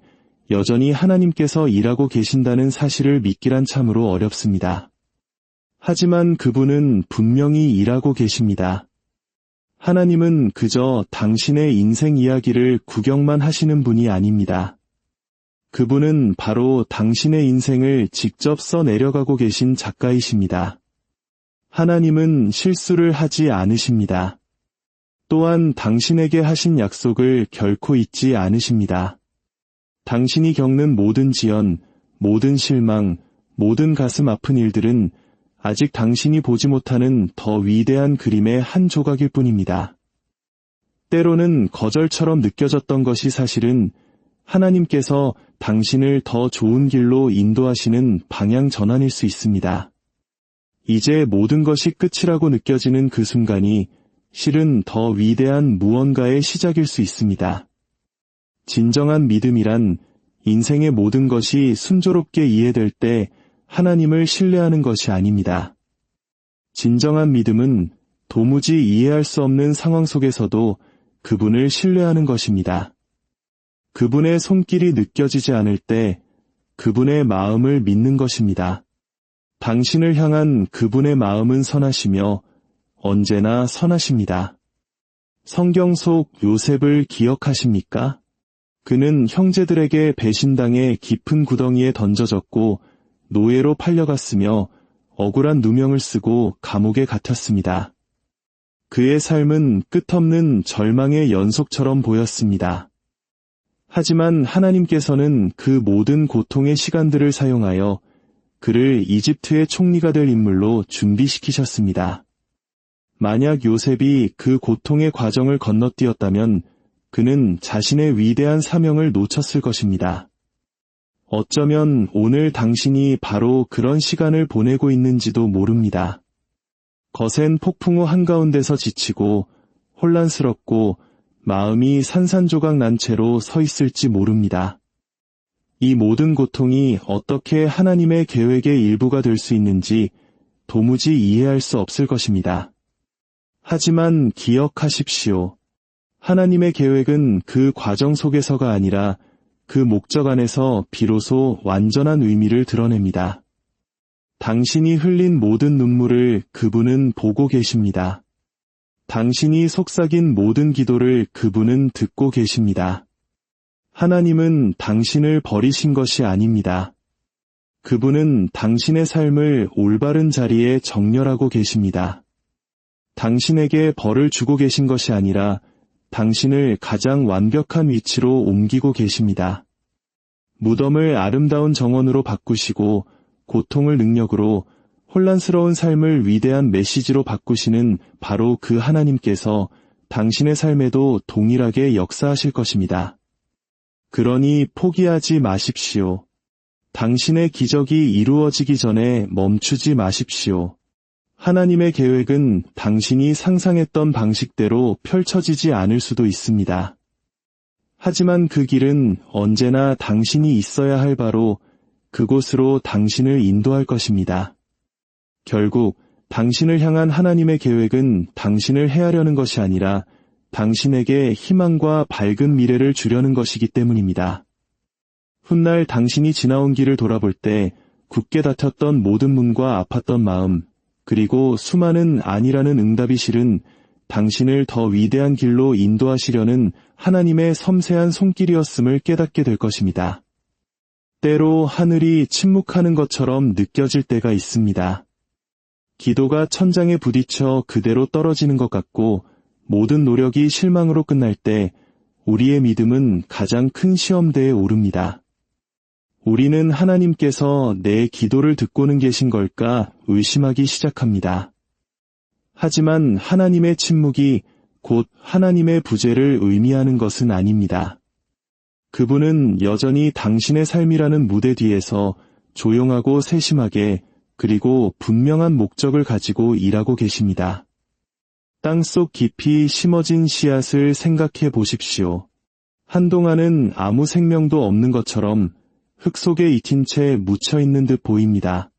Speaker 1: 여전히 하나님께서 일하고 계신다는 사실을 믿기란 참으로 어렵습니다. 하지만 그분은 분명히 일하고 계십니다. 하나님은 그저 당신의 인생 이야기를 구경만 하시는 분이 아닙니다. 그분은 바로 당신의 인생을 직접 써내려가고 계신 작가이십니다. 하나님은 실수를 하지 않으십니다. 또한 당신에게 하신 약속을 결코 잊지 않으십니다. 당신이 겪는 모든 지연, 모든 실망, 모든 가슴 아픈 일들은 아직 당신이 보지 못하는 더 위대한 그림의 한 조각일 뿐입니다. 때로는 거절처럼 느껴졌던 것이 사실은 하나님께서 당신을 더 좋은 길로 인도하시는 방향 전환일 수 있습니다. 이제 모든 것이 끝이라고 느껴지는 그 순간이 실은 더 위대한 무언가의 시작일 수 있습니다. 진정한 믿음이란 인생의 모든 것이 순조롭게 이해될 때 하나님을 신뢰하는 것이 아닙니다. 진정한 믿음은 도무지 이해할 수 없는 상황 속에서도 그분을 신뢰하는 것입니다. 그분의 손길이 느껴지지 않을 때 그분의 마음을 믿는 것입니다. 당신을 향한 그분의 마음은 선하시며 언제나 선하십니다. 성경 속 요셉을 기억하십니까? 그는 형제들에게 배신당해 깊은 구덩이에 던져졌고 노예로 팔려갔으며 억울한 누명을 쓰고 감옥에 갇혔습니다. 그의 삶은 끝없는 절망의 연속처럼 보였습니다. 하지만 하나님께서는 그 모든 고통의 시간들을 사용하여 그를 이집트의 총리가 될 인물로 준비시키셨습니다. 만약 요셉이 그 고통의 과정을 건너뛰었다면 그는 자신의 위대한 사명을 놓쳤을 것입니다. 어쩌면 오늘 당신이 바로 그런 시간을 보내고 있는지도 모릅니다. 거센 폭풍우 한가운데서 지치고 혼란스럽고 마음이 산산조각 난 채로 서 있을지 모릅니다. 이 모든 고통이 어떻게 하나님의 계획의 일부가 될 수 있는지 도무지 이해할 수 없을 것입니다. 하지만 기억하십시오. 하나님의 계획은 그 과정 속에서가 아니라 그 목적 안에서 비로소 완전한 의미를 드러냅니다. 당신이 흘린 모든 눈물을 그분은 보고 계십니다. 당신이 속삭인 모든 기도를 그분은 듣고 계십니다. 하나님은 당신을 버리신 것이 아닙니다. 그분은 당신의 삶을 올바른 자리에 정렬하고 계십니다. 당신에게 벌을 주고 계신 것이 아니라 당신을 가장 완벽한 위치로 옮기고 계십니다. 무덤을 아름다운 정원으로 바꾸시고 고통을 능력으로, 혼란스러운 삶을 위대한 메시지로 바꾸시는 바로 그 하나님께서 당신의 삶에도 동일하게 역사하실 것입니다. 그러니 포기하지 마십시오. 당신의 기적이 이루어지기 전에 멈추지 마십시오. 하나님의 계획은 당신이 상상했던 방식대로 펼쳐지지 않을 수도 있습니다. 하지만 그 길은 언제나 당신이 있어야 할 바로 그곳으로 당신을 인도할 것입니다. 결국 당신을 향한 하나님의 계획은 당신을 해하려는 것이 아니라 당신에게 희망과 밝은 미래를 주려는 것이기 때문입니다. 훗날 당신이 지나온 길을 돌아볼 때 굳게 닫혔던 모든 문과 아팠던 마음, 그리고 수많은 아니라는 응답이 실은 당신을 더 위대한 길로 인도하시려는 하나님의 섬세한 손길이었음을 깨닫게 될 것입니다. 때로 하늘이 침묵하는 것처럼 느껴질 때가 있습니다. 기도가 천장에 부딪혀 그대로 떨어지는 것 같고 모든 노력이 실망으로 끝날 때 우리의 믿음은 가장 큰 시험대에 오릅니다. 우리는 하나님께서 내 기도를 듣고는 계신 걸까 의심하기 시작합니다. 하지만 하나님의 침묵이 곧 하나님의 부재를 의미하는 것은 아닙니다. 그분은 여전히 당신의 삶이라는 무대 뒤에서 조용하고 세심하게 그리고 분명한 목적을 가지고 일하고 계십니다. 땅속 깊이 심어진 씨앗을 생각해 보십시오. 한동안은 아무 생명도 없는 것처럼 흙 속에 익힌 채 묻혀있는 듯 보입니다.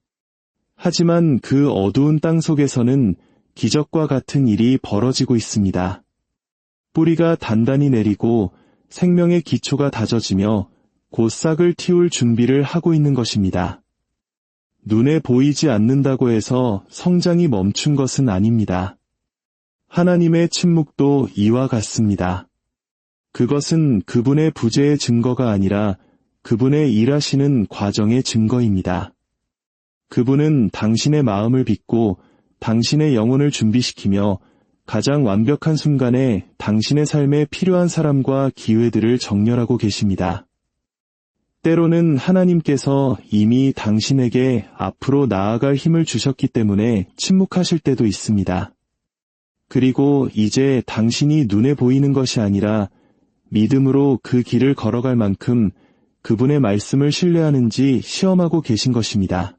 Speaker 1: 하지만 그 어두운 땅 속에서는 기적과 같은 일이 벌어지고 있습니다. 뿌리가 단단히 내리고 생명의 기초가 다져지며 곧 싹을 틔울 준비를 하고 있는 것입니다. 눈에 보이지 않는다고 해서 성장이 멈춘 것은 아닙니다. 하나님의 침묵도 이와 같습니다. 그것은 그분의 부재의 증거가 아니라 그분의 일하시는 과정의 증거입니다. 그분은 당신의 마음을 빚고 당신의 영혼을 준비시키며 가장 완벽한 순간에 당신의 삶에 필요한 사람과 기회들을 정렬하고 계십니다. 때로는 하나님께서 이미 당신에게 앞으로 나아갈 힘을 주셨기 때문에 침묵하실 때도 있습니다. 그리고 이제 당신이 눈에 보이는 것이 아니라 믿음으로 그 길을 걸어갈 만큼 그분의 말씀을 신뢰하는지 시험하고 계신 것입니다.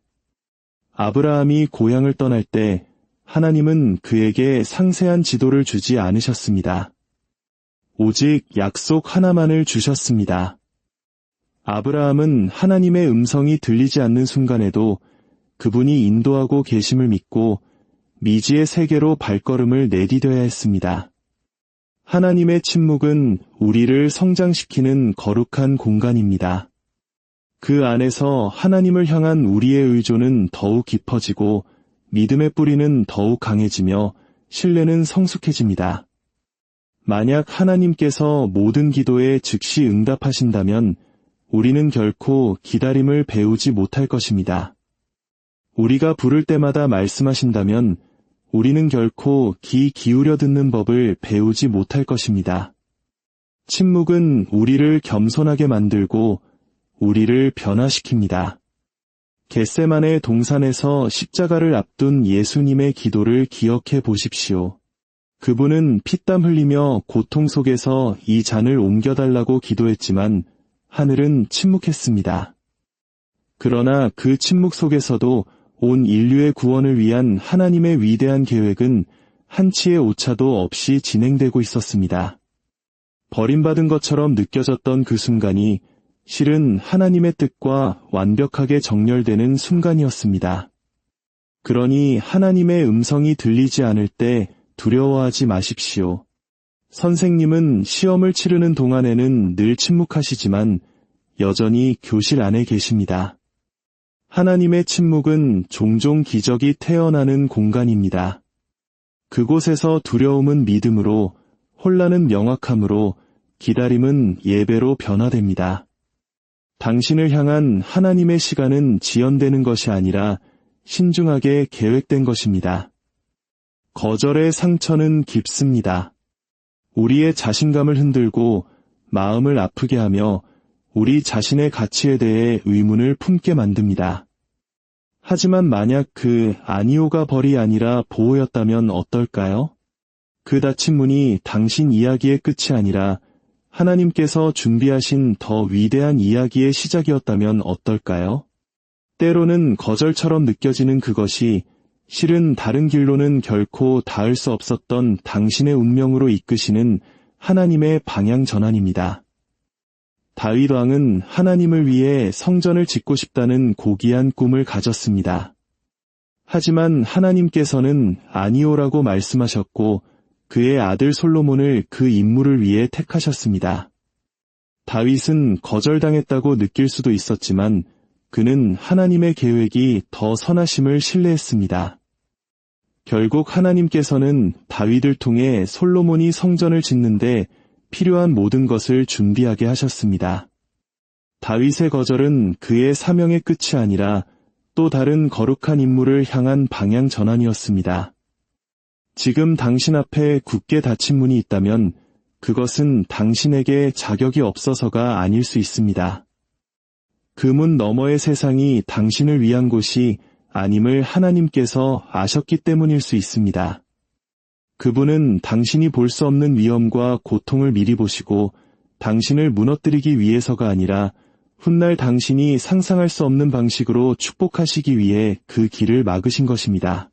Speaker 1: 아브라함이 고향을 떠날 때 하나님은 그에게 상세한 지도를 주지 않으셨습니다. 오직 약속 하나만을 주셨습니다. 아브라함은 하나님의 음성이 들리지 않는 순간에도 그분이 인도하고 계심을 믿고 미지의 세계로 발걸음을 내디뎌야 했습니다. 하나님의 침묵은 우리를 성장시키는 거룩한 공간입니다. 그 안에서 하나님을 향한 우리의 의존은 더욱 깊어지고 믿음의 뿌리는 더욱 강해지며 신뢰는 성숙해집니다. 만약 하나님께서 모든 기도에 즉시 응답하신다면 우리는 결코 기다림을 배우지 못할 것입니다. 우리가 부를 때마다 말씀하신다면 우리는 결코 귀 기울여 듣는 법을 배우지 못할 것입니다. 침묵은 우리를 겸손하게 만들고 우리를 변화시킵니다. 겟세마네 동산에서 십자가를 앞둔 예수님의 기도를 기억해 보십시오. 그분은 피땀 흘리며 고통 속에서 이 잔을 옮겨달라고 기도했지만 하늘은 침묵했습니다. 그러나 그 침묵 속에서도 온 인류의 구원을 위한 하나님의 위대한 계획은 한치의 오차도 없이 진행되고 있었습니다. 버림받은 것처럼 느껴졌던 그 순간이 실은 하나님의 뜻과 완벽하게 정렬되는 순간이었습니다. 그러니 하나님의 음성이 들리지 않을 때 두려워하지 마십시오. 선생님은 시험을 치르는 동안에는 늘 침묵하시지만 여전히 교실 안에 계십니다. 하나님의 침묵은 종종 기적이 태어나는 공간입니다. 그곳에서 두려움은 믿음으로, 혼란은 명확함으로, 기다림은 예배로 변화됩니다. 당신을 향한 하나님의 시간은 지연되는 것이 아니라 신중하게 계획된 것입니다. 거절의 상처는 깊습니다. 우리의 자신감을 흔들고 마음을 아프게 하며 우리 자신의 가치에 대해 의문을 품게 만듭니다. 하지만 만약 그 아니오가 벌이 아니라 보호였다면 어떨까요? 그 닫힌 문이 당신 이야기의 끝이 아니라 하나님께서 준비하신 더 위대한 이야기의 시작이었다면 어떨까요? 때로는 거절처럼 느껴지는 그것이 실은 다른 길로는 결코 닿을 수 없었던 당신의 운명으로 이끄시는 하나님의 방향 전환입니다. 다윗 왕은 하나님을 위해 성전을 짓고 싶다는 고귀한 꿈을 가졌습니다. 하지만 하나님께서는 아니오라고 말씀하셨고 그의 아들 솔로몬을 그 임무를 위해 택하셨습니다. 다윗은 거절당했다고 느낄 수도 있었지만 그는 하나님의 계획이 더 선하심을 신뢰했습니다. 결국 하나님께서는 다윗을 통해 솔로몬이 성전을 짓는데 필요한 모든 것을 준비하게 하셨습니다. 다윗의 거절은 그의 사명의 끝이 아니라 또 다른 거룩한 임무를 향한 방향 전환이었습니다. 지금 당신 앞에 굳게 닫힌 문이 있다면 그것은 당신에게 자격이 없어서가 아닐 수 있습니다. 그 문 너머의 세상이 당신을 위한 곳이 아님을 하나님께서 아셨기 때문일 수 있습니다. 그분은 당신이 볼 수 없는 위험과 고통을 미리 보시고 당신을 무너뜨리기 위해서가 아니라 훗날 당신이 상상할 수 없는 방식으로 축복하시기 위해 그 길을 막으신 것입니다.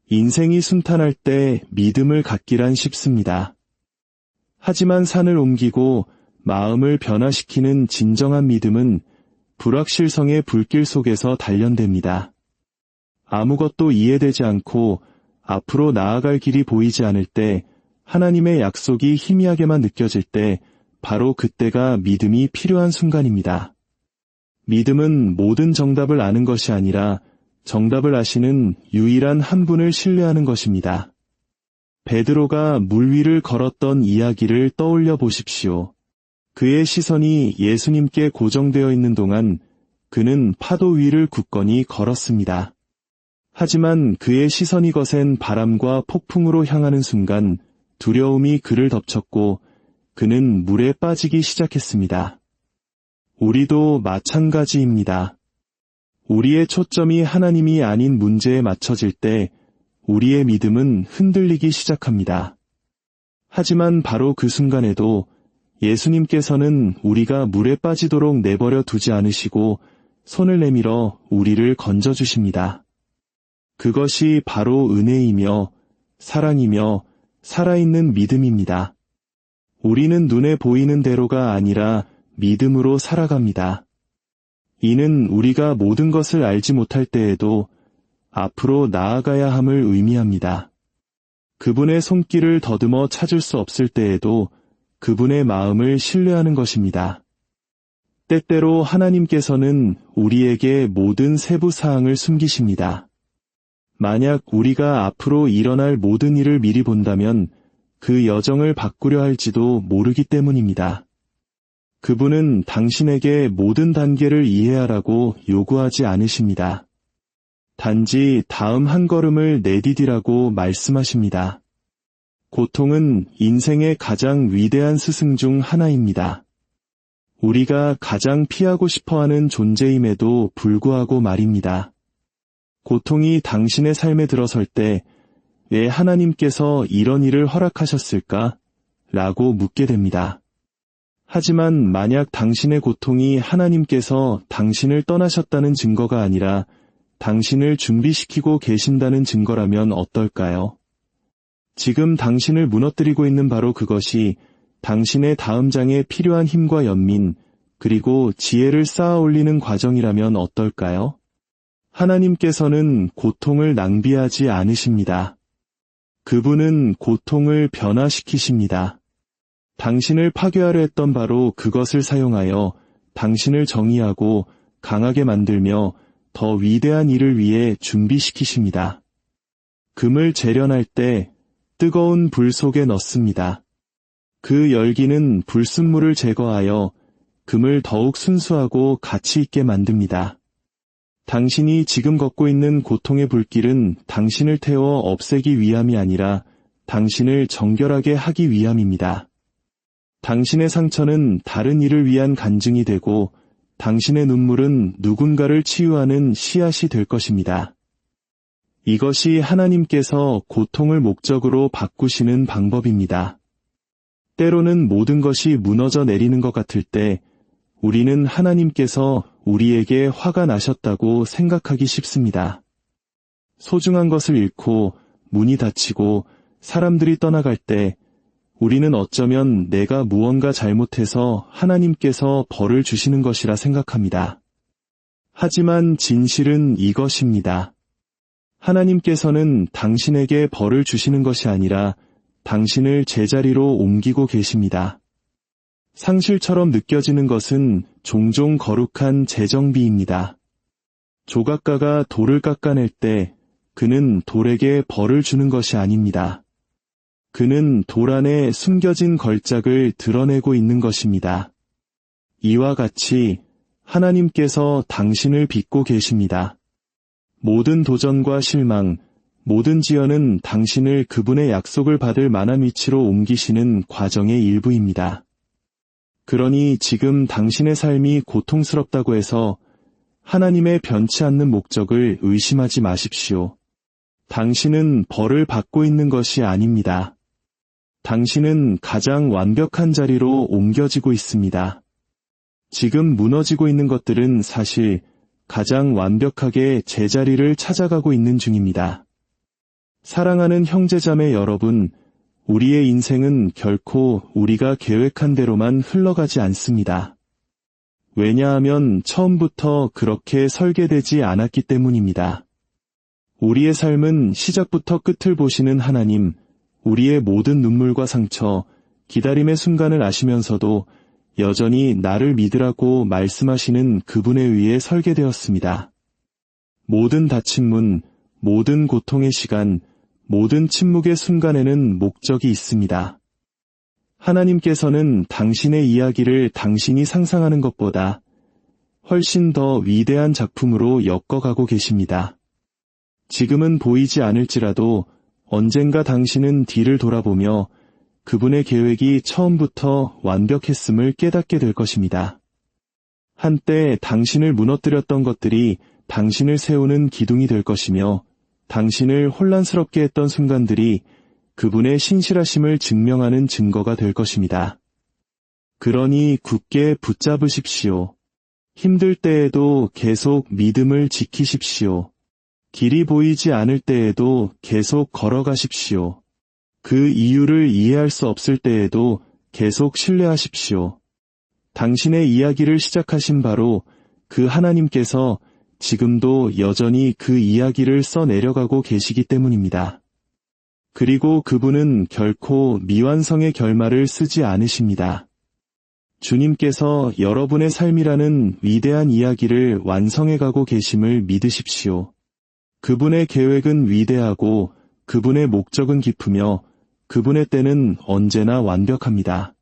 Speaker 1: 인생이 순탄할 때 믿음을 갖기란 쉽습니다. 하지만 산을 옮기고 마음을 변화시키는 진정한 믿음은 불확실성의 불길 속에서 단련됩니다. 아무것도 이해되지 않고 앞으로 나아갈 길이 보이지 않을 때, 하나님의 약속이 희미하게만 느껴질 때, 바로 그때가 믿음이 필요한 순간입니다. 믿음은 모든 정답을 아는 것이 아니라 정답을 아시는 유일한 한 분을 신뢰하는 것입니다. 베드로가 물 위를 걸었던 이야기를 떠올려 보십시오. 그의 시선이 예수님께 고정되어 있는 동안 그는 파도 위를 굳건히 걸었습니다. 하지만 그의 시선이 거센 바람과 폭풍으로 향하는 순간 두려움이 그를 덮쳤고 그는 물에 빠지기 시작했습니다. 우리도 마찬가지입니다. 우리의 초점이 하나님이 아닌 문제에 맞춰질 때 우리의 믿음은 흔들리기 시작합니다. 하지만 바로 그 순간에도 예수님께서는 우리가 물에 빠지도록 내버려 두지 않으시고 손을 내밀어 우리를 건져주십니다. 그것이 바로 은혜이며 사랑이며 살아있는 믿음입니다. 우리는 눈에 보이는 대로가 아니라 믿음으로 살아갑니다. 이는 우리가 모든 것을 알지 못할 때에도 앞으로 나아가야 함을 의미합니다. 그분의 손길을 더듬어 찾을 수 없을 때에도 그분의 마음을 신뢰하는 것입니다. 때때로 하나님께서는 우리에게 모든 세부 사항을 숨기십니다. 만약 우리가 앞으로 일어날 모든 일을 미리 본다면 그 여정을 바꾸려 할지도 모르기 때문입니다. 그분은 당신에게 모든 단계를 이해하라고 요구하지 않으십니다. 단지 다음 한 걸음을 내디디라고 말씀하십니다. 고통은 인생의 가장 위대한 스승 중 하나입니다. 우리가 가장 피하고 싶어하는 존재임에도 불구하고 말입니다. 고통이 당신의 삶에 들어설 때 왜 하나님께서 이런 일을 허락하셨을까? 라고 묻게 됩니다. 하지만 만약 당신의 고통이 하나님께서 당신을 떠나셨다는 증거가 아니라 당신을 준비시키고 계신다는 증거라면 어떨까요? 지금 당신을 무너뜨리고 있는 바로 그것이 당신의 다음 장에 필요한 힘과 연민, 그리고 지혜를 쌓아 올리는 과정이라면 어떨까요? 하나님께서는 고통을 낭비하지 않으십니다. 그분은 고통을 변화시키십니다. 당신을 파괴하려 했던 바로 그것을 사용하여 당신을 정의하고 강하게 만들며 더 위대한 일을 위해 준비시키십니다. 금을 재련할 때 뜨거운 불 속에 넣습니다. 그 열기는 불순물을 제거하여 금을 더욱 순수하고 가치 있게 만듭니다. 당신이 지금 걷고 있는 고통의 불길은 당신을 태워 없애기 위함이 아니라 당신을 정결하게 하기 위함입니다. 당신의 상처는 다른 이를 위한 간증이 되고 당신의 눈물은 누군가를 치유하는 씨앗이 될 것입니다. 이것이 하나님께서 고통을 목적으로 바꾸시는 방법입니다. 때로는 모든 것이 무너져 내리는 것 같을 때 우리는 하나님께서 우리에게 화가 나셨다고 생각하기 쉽습니다. 소중한 것을 잃고 문이 닫히고 사람들이 떠나갈 때 우리는 어쩌면 내가 무언가 잘못해서 하나님께서 벌을 주시는 것이라 생각합니다. 하지만 진실은 이것입니다. 하나님께서는 당신에게 벌을 주시는 것이 아니라 당신을 제자리로 옮기고 계십니다. 상실처럼 느껴지는 것은 종종 거룩한 재정비입니다. 조각가가 돌을 깎아낼 때 그는 돌에게 벌을 주는 것이 아닙니다. 그는 돌 안에 숨겨진 걸작을 드러내고 있는 것입니다. 이와 같이 하나님께서 당신을 빚고 계십니다. 모든 도전과 실망, 모든 지연은 당신을 그분의 약속을 받을 만한 위치로 옮기시는 과정의 일부입니다. 그러니 지금 당신의 삶이 고통스럽다고 해서 하나님의 변치 않는 목적을 의심하지 마십시오. 당신은 벌을 받고 있는 것이 아닙니다. 당신은 가장 완벽한 자리로 옮겨지고 있습니다. 지금 무너지고 있는 것들은 사실 가장 완벽하게 제자리를 찾아가고 있는 중입니다. 사랑하는 형제자매 여러분, 우리의 인생은 결코 우리가 계획한 대로만 흘러가지 않습니다. 왜냐하면 처음부터 그렇게 설계되지 않았기 때문입니다. 우리의 삶은 시작부터 끝을 보시는 하나님, 우리의 모든 눈물과 상처, 기다림의 순간을 아시면서도 여전히 나를 믿으라고 말씀하시는 그분에 의해 설계되었습니다. 모든 닫힌 문, 모든 고통의 시간, 모든 침묵의 순간에는 목적이 있습니다. 하나님께서는 당신의 이야기를 당신이 상상하는 것보다 훨씬 더 위대한 작품으로 엮어가고 계십니다. 지금은 보이지 않을지라도 언젠가 당신은 뒤를 돌아보며 그분의 계획이 처음부터 완벽했음을 깨닫게 될 것입니다. 한때 당신을 무너뜨렸던 것들이 당신을 세우는 기둥이 될 것이며 당신을 혼란스럽게 했던 순간들이 그분의 신실하심을 증명하는 증거가 될 것입니다. 그러니 굳게 붙잡으십시오. 힘들 때에도 계속 믿음을 지키십시오. 길이 보이지 않을 때에도 계속 걸어가십시오. 그 이유를 이해할 수 없을 때에도 계속 신뢰하십시오. 당신의 이야기를 시작하신 바로 그 하나님께서 지금도 여전히 그 이야기를 써내려가고 계시기 때문입니다. 그리고 그분은 결코 미완성의 결말을 쓰지 않으십니다. 주님께서 여러분의 삶이라는 위대한 이야기를 완성해가고 계심을 믿으십시오. 그분의 계획은 위대하고 그분의 목적은 깊으며 그분의 때는 언제나 완벽합니다.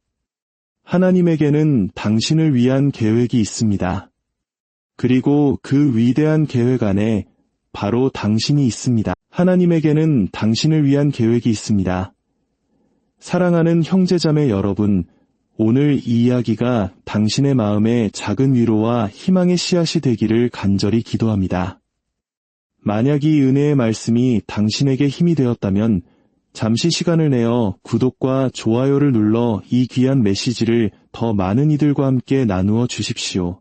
Speaker 1: 하나님에게는 당신을 위한 계획이 있습니다. 그리고 그 위대한 계획 안에 바로 당신이 있습니다. 하나님에게는 당신을 위한 계획이 있습니다. 사랑하는 형제자매 여러분, 오늘 이 이야기가 당신의 마음에 작은 위로와 희망의 씨앗이 되기를 간절히 기도합니다. 만약 이 은혜의 말씀이 당신에게 힘이 되었다면 잠시 시간을 내어 구독과 좋아요를 눌러 이 귀한 메시지를 더 많은 이들과 함께 나누어 주십시오.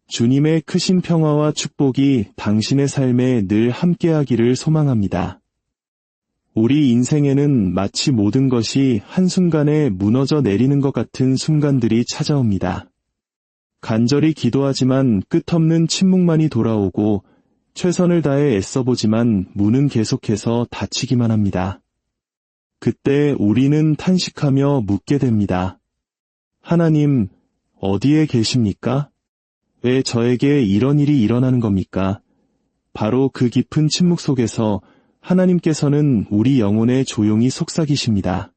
Speaker 1: 주님의 크신 평화와 축복이 당신의 삶에 늘 함께하기를 소망합니다. 우리 인생에는 마치 모든 것이 한순간에 무너져 내리는 것 같은 순간들이 찾아옵니다. 간절히 기도하지만 끝없는 침묵만이 돌아오고 최선을 다해 애써보지만 문은 계속해서 닫히기만 합니다. 그때 우리는 탄식하며 묻게 됩니다. 하나님, 어디에 계십니까? 왜 저에게 이런 일이 일어나는 겁니까? 바로 그 깊은 침묵 속에서 하나님께서는 우리 영혼에 조용히 속삭이십니다.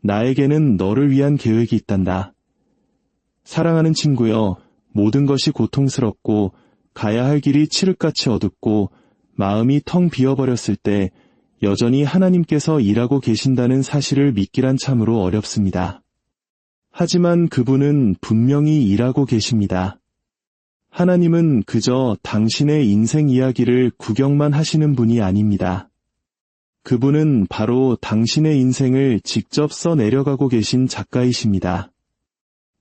Speaker 1: 나에게는 너를 위한 계획이 있단다. 사랑하는 친구여, 모든 것이 고통스럽고 가야 할 길이 칠흑같이 어둡고 마음이 텅 비어버렸을 때 여전히 하나님께서 일하고 계신다는 사실을 믿기란 참으로 어렵습니다. 하지만 그분은 분명히 일하고 계십니다. 하나님은 그저 당신의 인생 이야기를 구경만 하시는 분이 아닙니다. 그분은 바로 당신의 인생을 직접 써내려가고 계신 작가이십니다.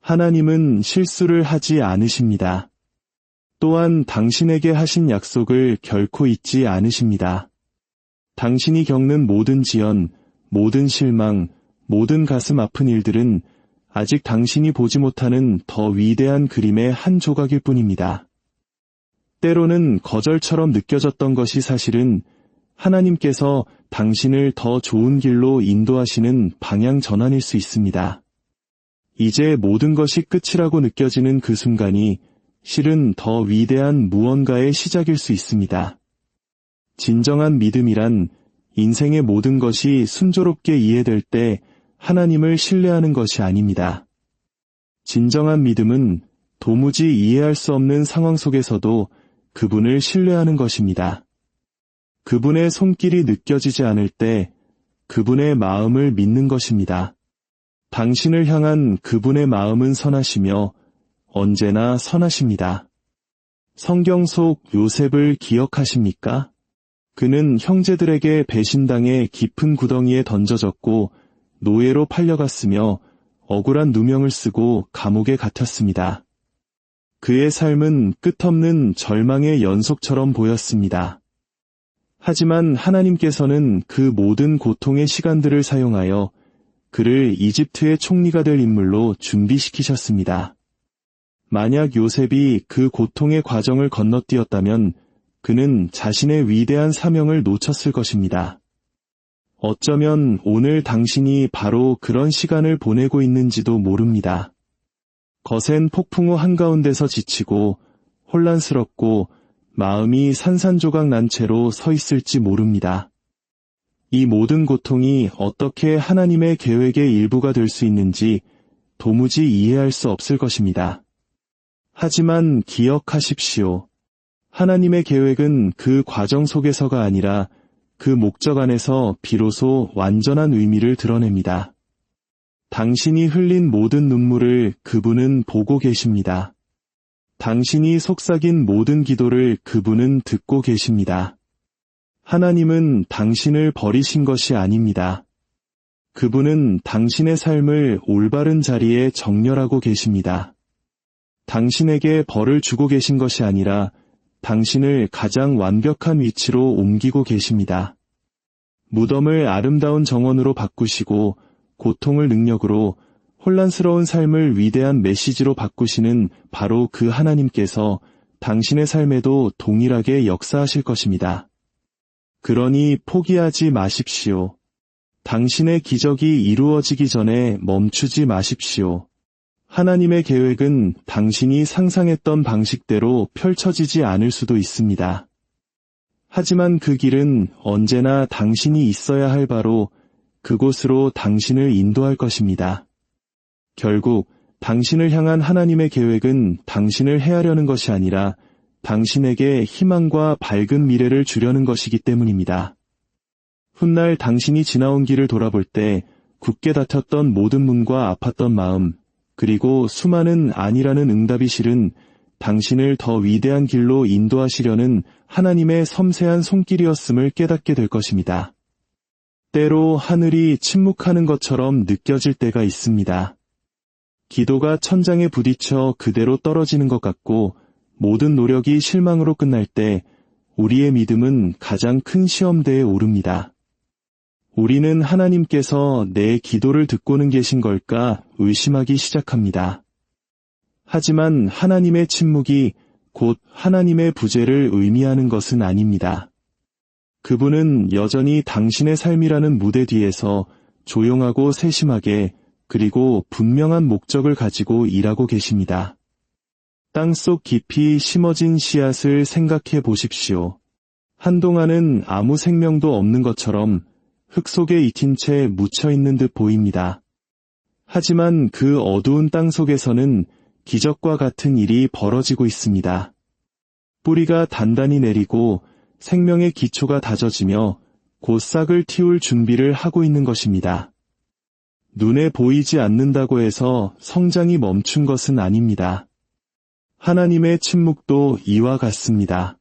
Speaker 1: 하나님은 실수를 하지 않으십니다. 또한 당신에게 하신 약속을 결코 잊지 않으십니다. 당신이 겪는 모든 지연, 모든 실망, 모든 가슴 아픈 일들은 아직 당신이 보지 못하는 더 위대한 그림의 한 조각일 뿐입니다. 때로는 거절처럼 느껴졌던 것이 사실은 하나님께서 당신을 더 좋은 길로 인도하시는 방향 전환일 수 있습니다. 이제 모든 것이 끝이라고 느껴지는 그 순간이 실은 더 위대한 무언가의 시작일 수 있습니다. 진정한 믿음이란 인생의 모든 것이 순조롭게 이해될 때 하나님을 신뢰하는 것이 아닙니다. 진정한 믿음은 도무지 이해할 수 없는 상황 속에서도 그분을 신뢰하는 것입니다. 그분의 손길이 느껴지지 않을 때 그분의 마음을 믿는 것입니다. 당신을 향한 그분의 마음은 선하시며 언제나 선하십니다. 성경 속 요셉을 기억하십니까? 그는 형제들에게 배신당해 깊은 구덩이에 던져졌고 노예로 팔려갔으며 억울한 누명을 쓰고 감옥에 갇혔습니다. 그의 삶은 끝없는 절망의 연속처럼 보였습니다. 하지만 하나님께서는 그 모든 고통의 시간들을 사용하여 그를 이집트의 총리가 될 인물로 준비시키셨습니다. 만약 요셉이 그 고통의 과정을 건너뛰었다면 그는 자신의 위대한 사명을 놓쳤을 것입니다. 어쩌면 오늘 당신이 바로 그런 시간을 보내고 있는지도 모릅니다. 거센 폭풍우 한가운데서 지치고 혼란스럽고 마음이 산산조각 난 채로 서 있을지 모릅니다. 이 모든 고통이 어떻게 하나님의 계획의 일부가 될 수 있는지 도무지 이해할 수 없을 것입니다. 하지만 기억하십시오. 하나님의 계획은 그 과정 속에서가 아니라 그 목적 안에서 비로소 완전한 의미를 드러냅니다. 당신이 흘린 모든 눈물을 그분은 보고 계십니다. 당신이 속삭인 모든 기도를 그분은 듣고 계십니다. 하나님은 당신을 버리신 것이 아닙니다. 그분은 당신의 삶을 올바른 자리에 정렬하고 계십니다. 당신에게 벌을 주고 계신 것이 아니라 당신을 가장 완벽한 위치로 옮기고 계십니다. 무덤을 아름다운 정원으로 바꾸시고 고통을 능력으로, 혼란스러운 삶을 위대한 메시지로 바꾸시는 바로 그 하나님께서 당신의 삶에도 동일하게 역사하실 것입니다. 그러니 포기하지 마십시오. 당신의 기적이 이루어지기 전에 멈추지 마십시오. 하나님의 계획은 당신이 상상했던 방식대로 펼쳐지지 않을 수도 있습니다. 하지만 그 길은 언제나 당신이 있어야 할 바로 그곳으로 당신을 인도할 것입니다. 결국 당신을 향한 하나님의 계획은 당신을 해하려는 것이 아니라 당신에게 희망과 밝은 미래를 주려는 것이기 때문입니다. 훗날 당신이 지나온 길을 돌아볼 때 굳게 닫혔던 모든 문과 아팠던 마음, 그리고 수많은 아니라는 응답이 실은 당신을 더 위대한 길로 인도하시려는 하나님의 섬세한 손길이었음을 깨닫게 될 것입니다. 때로 하늘이 침묵하는 것처럼 느껴질 때가 있습니다. 기도가 천장에 부딪혀 그대로 떨어지는 것 같고 모든 노력이 실망으로 끝날 때 우리의 믿음은 가장 큰 시험대에 오릅니다. 우리는 하나님께서 내 기도를 듣고는 계신 걸까 의심하기 시작합니다. 하지만 하나님의 침묵이 곧 하나님의 부재를 의미하는 것은 아닙니다. 그분은 여전히 당신의 삶이라는 무대 뒤에서 조용하고 세심하게 그리고 분명한 목적을 가지고 일하고 계십니다. 땅속 깊이 심어진 씨앗을 생각해 보십시오. 한동안은 아무 생명도 없는 것처럼 흙 속에 익힌 채 묻혀있는 듯 보입니다. 하지만 그 어두운 땅 속에서는 기적과 같은 일이 벌어지고 있습니다. 뿌리가 단단히 내리고 생명의 기초가 다져지며 곧 싹을 틔울 준비를 하고 있는 것입니다. 눈에 보이지 않는다고 해서 성장이 멈춘 것은 아닙니다. 하나님의 침묵도 이와 같습니다.